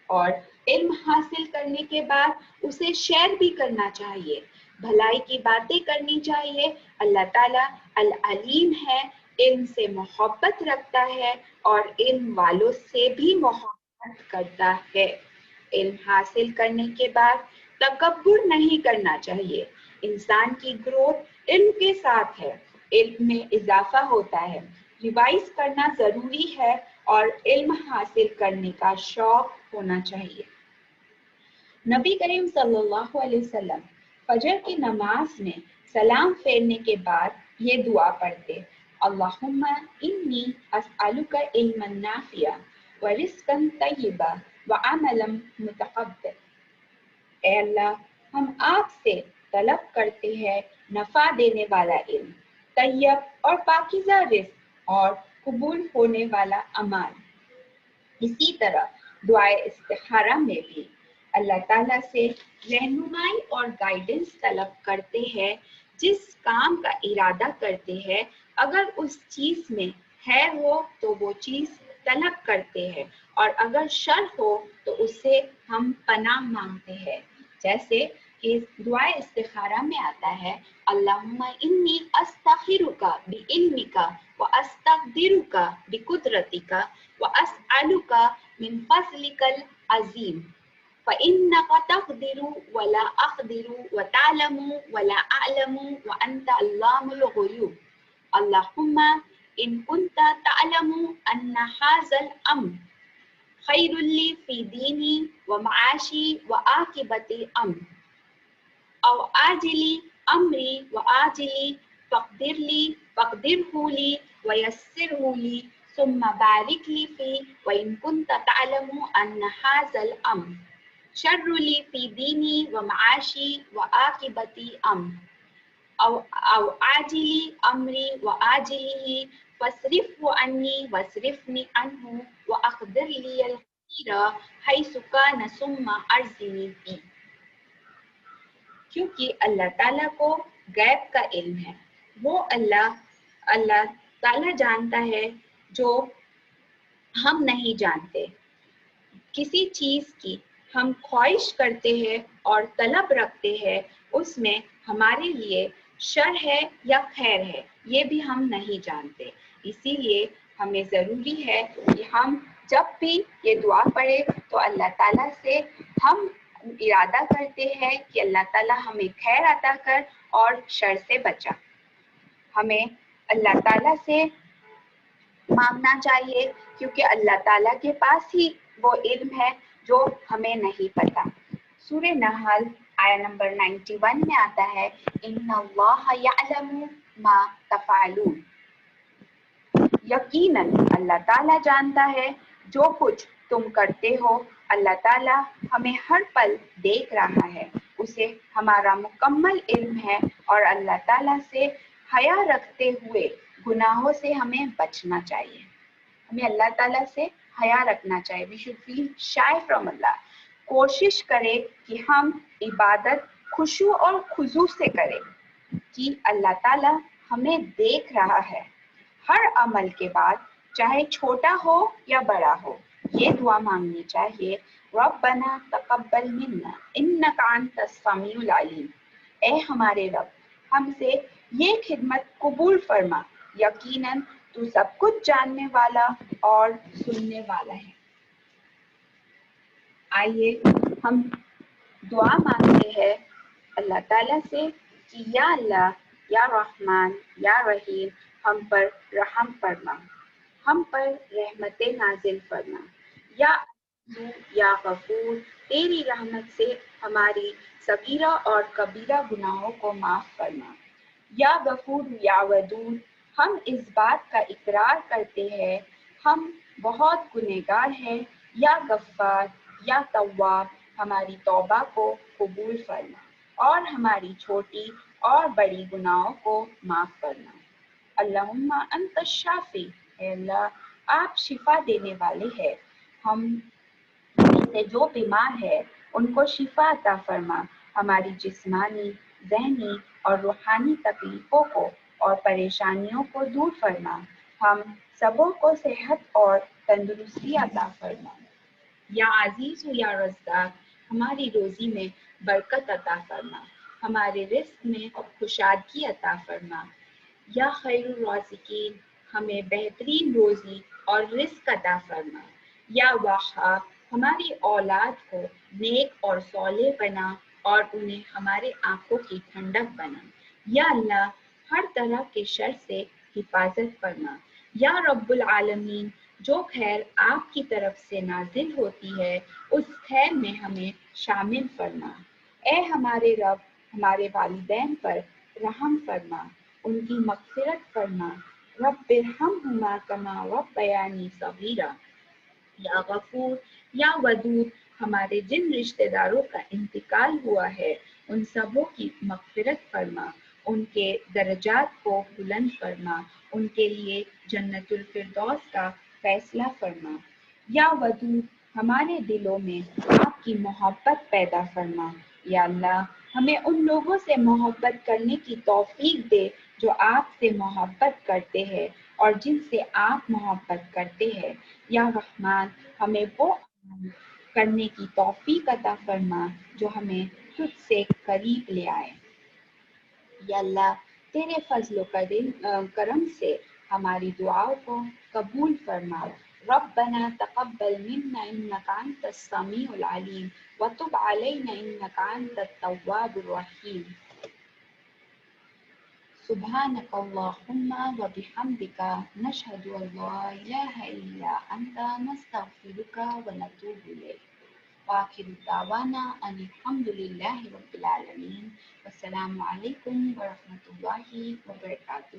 اور علم حاصل کرنے کے بعد اسے شیئر بھی کرنا چاہیے، بھلائی کی باتیں کرنی چاہیے۔ اللہ تعالیٰ العلیم ہے، علم سے محبت رکھتا ہے اور علم والوں سے بھی محبت کرتا ہے۔ علم حاصل کرنے کے بعد تکبر نہیں کرنا چاہیے۔ انسان کی گروتھ علم کے ساتھ ہے، علم میں اضافہ ہوتا ہے، ریوائز کرنا ضروری ہے اور علم حاصل کرنے کا شوق ہونا چاہیے۔ نبی کریم صلی اللہ علیہ وسلم فجر کی نماز میں سلام پھیرنے کے بعد یہ دعا پڑھتے: اللہم انی اسألک علما نافعا ورزقا طیبا وعملا متقبلا۔ اے اللہ، ہم آپ سے طلب کرتے ہیں نفع دینے والا علم، طیب اور پاکیزہ رزق اور قبول ہونے والا عمل۔ اسی طرح دعائے استخارہ میں بھی اللہ تعالیٰ سے رہنمائی اور گائیڈنس طلب کرتے ہیں۔ جس کام کا ارادہ کرتے ہیں اگر اس چیز میں خیر ہو تو وہ چیز طلب کرتے ہیں، اور اگر شر ہو تو اس سے ہم پناہ مانگتے ہیں۔ جیسے کہ دعائے استخارہ میں آتا ہے: اللہم انی استخیرک بعلمک واستقدرک بقدرتک واسألک من فضلک العظیم فإنک تقدر ولا أقدر وتعلم ولا أعلم وأنت علام الغیوب۔ اللہم إن كنت تعلم أن هذا الأمر خیر لی فی دینی ومعاشی وعاقبۃ امر او آجلی امری وآجلی فاقدرہ لی ویسرہ لی ثم بارک لی فی وإن كنت تعلم أن هذا الأمر شر لی فی دینی ومعاشی وعاقبۃ امر او آجلی امری وآجلہ فاصرفہ عنی واصرفنی عنہ واقدر لی الخیر حیث کان ثم ارزقنی فی۔ کیونکہ اللہ تعالیٰ کو غیب کا علم ہے، وہ اللہ تعالیٰ جانتا ہے جو ہم نہیں جانتے۔ کسی چیز کی ہم خواہش کرتے ہیں اور طلب رکھتے ہیں، اس میں ہمارے لیے شر ہے یا خیر ہے یہ بھی ہم نہیں جانتے۔ اسی لیے ہمیں ضروری ہے کہ ہم جب بھی یہ دعا پڑھیں تو اللہ تعالیٰ سے ہم ارادہ کرتے ہیں کہ اللہ تعالیٰ ہمیں خیر عطا کر اور شر سے بچا۔ ہمیں اللہ تعالیٰ سے مانگنا چاہیے کیونکہ اللہ تعالیٰ کے پاس ہی وہ علم ہے جو ہمیں نہیں پتا۔ سورہ نحل آیا نمبر 91 میں آتا ہے: ان اللہ یعلم ما تفعلون۔ یقیناً اللہ تعالیٰ جانتا ہے جو کچھ تم کرتے ہو۔ اللہ تعالیٰ ہمیں ہر پل دیکھ رہا ہے، اسے ہمارا مکمل علم ہے، اور اللہ تعالیٰ سے حیا رکھتے ہوئے گناہوں سے ہمیں بچنا چاہیے۔ ہمیں اللہ تعالیٰ سے حیا رکھنا چاہیے۔ We should feel shy from Allah۔ کوشش کرے کہ ہم عبادت خشوع اور خضوع سے کریں کہ اللہ تعالیٰ ہمیں دیکھ رہا ہے۔ ہر عمل کے بعد چاہے چھوٹا ہو یا بڑا ہو یہ دعا مانگنی چاہیے: ربنا تقبل منا انک انت السمیع العلیم۔ اے ہمارے رب، ہم سے یہ خدمت قبول فرما، یقیناً تو سب کچھ جاننے والا اور سننے والا ہے۔ آئیے ہم دعا مانگتے ہیں اللہ تعالیٰ سے کہ یا اللہ، یا رحمان، یا رحیم، ہم پر رحم فرما، ہم پر رحمت نازل فرما۔ یا غفور، تیری رحمت سے ہماری صغیرہ اور کبیرہ گناہوں کو معاف فرما۔ یا غفور یا ودود، ہم اس بات کا اقرار کرتے ہیں ہم بہت گنہگار ہیں۔ یا غفار یا تواب، ہماری توبہ کو قبول فرما اور ہماری چھوٹی اور بڑی گناہوں کو معاف فرما۔ اللہم انت الشافی، اے اللہ آپ شفا دینے والے ہیں، ہم میں سے جو بیمار ہے ان کو شفا عطا فرما، ہماری جسمانی، ذہنی اور روحانی تکلیفوں کو اور پریشانیوں کو دور فرما، ہم سبوں کو صحت اور تندرستی عطا فرما۔ یا عزیز و یا رزاق ہماری روزی میں برکت عطا فرما، ہمارے رزق میں کشادگی عطا فرما۔ یا خیر الرازقین ہمیں بہترین روزی اور رزق عطا فرما۔ یا وہاب ہماری اولاد کو نیک اور صالح بنا اور انہیں ہمارے آنکھوں کی ٹھنڈک بنا۔ یا اللہ ہر طرح کے شر سے حفاظت فرما۔ یا رب العالمین جو خیر آپ کی طرف سے نازل ہوتی ہے اس خیر میں ہمیں شامل فرما۔ اے ہمارے رب ہمارے والدین پر رحم فرما، ان کی مغفرت فرما۔ رب ارحمہما کما ربیانی صغیرا۔ یا غفور یا ودود ہمارے جن رشتہ داروں کا انتقال ہوا ہے ان سبوں کی مغفرت فرما، ان کے درجات کو بلند فرما، ان کے لیے جنت الفردوس کا فیصلہ فرما۔ یا ودود ہمارے دلوں میں آپ کی محبت پیدا فرما۔ یا اللہ ہمیں ان لوگوں سے محبت کرنے کی توفیق دے جو آپ سے محبت کرتے ہیں اور جن سے آپ محبت کرتے ہیں۔ یا رحمان ہمیں وہ عمل کرنے کی توفیق عطا فرما جو ہمیں تجھ سے قریب لے آئے۔ یا اللہ تیرے فضل و کرم سے ہماری دعاؤں کو قبول فرما۔ ربنا تقبل منا انك انت السميع العليم وتب علينا انك انت التواب الرحيم۔ سبحانك اللهم وبحمدك نشهد ان لا اله الا انت نستغفرك ونتوب اليك۔ وآخر دعوانا ان الحمد لله رب العالمين۔ والسلام علیکم ورحمۃ اللہ وبرکاتہ۔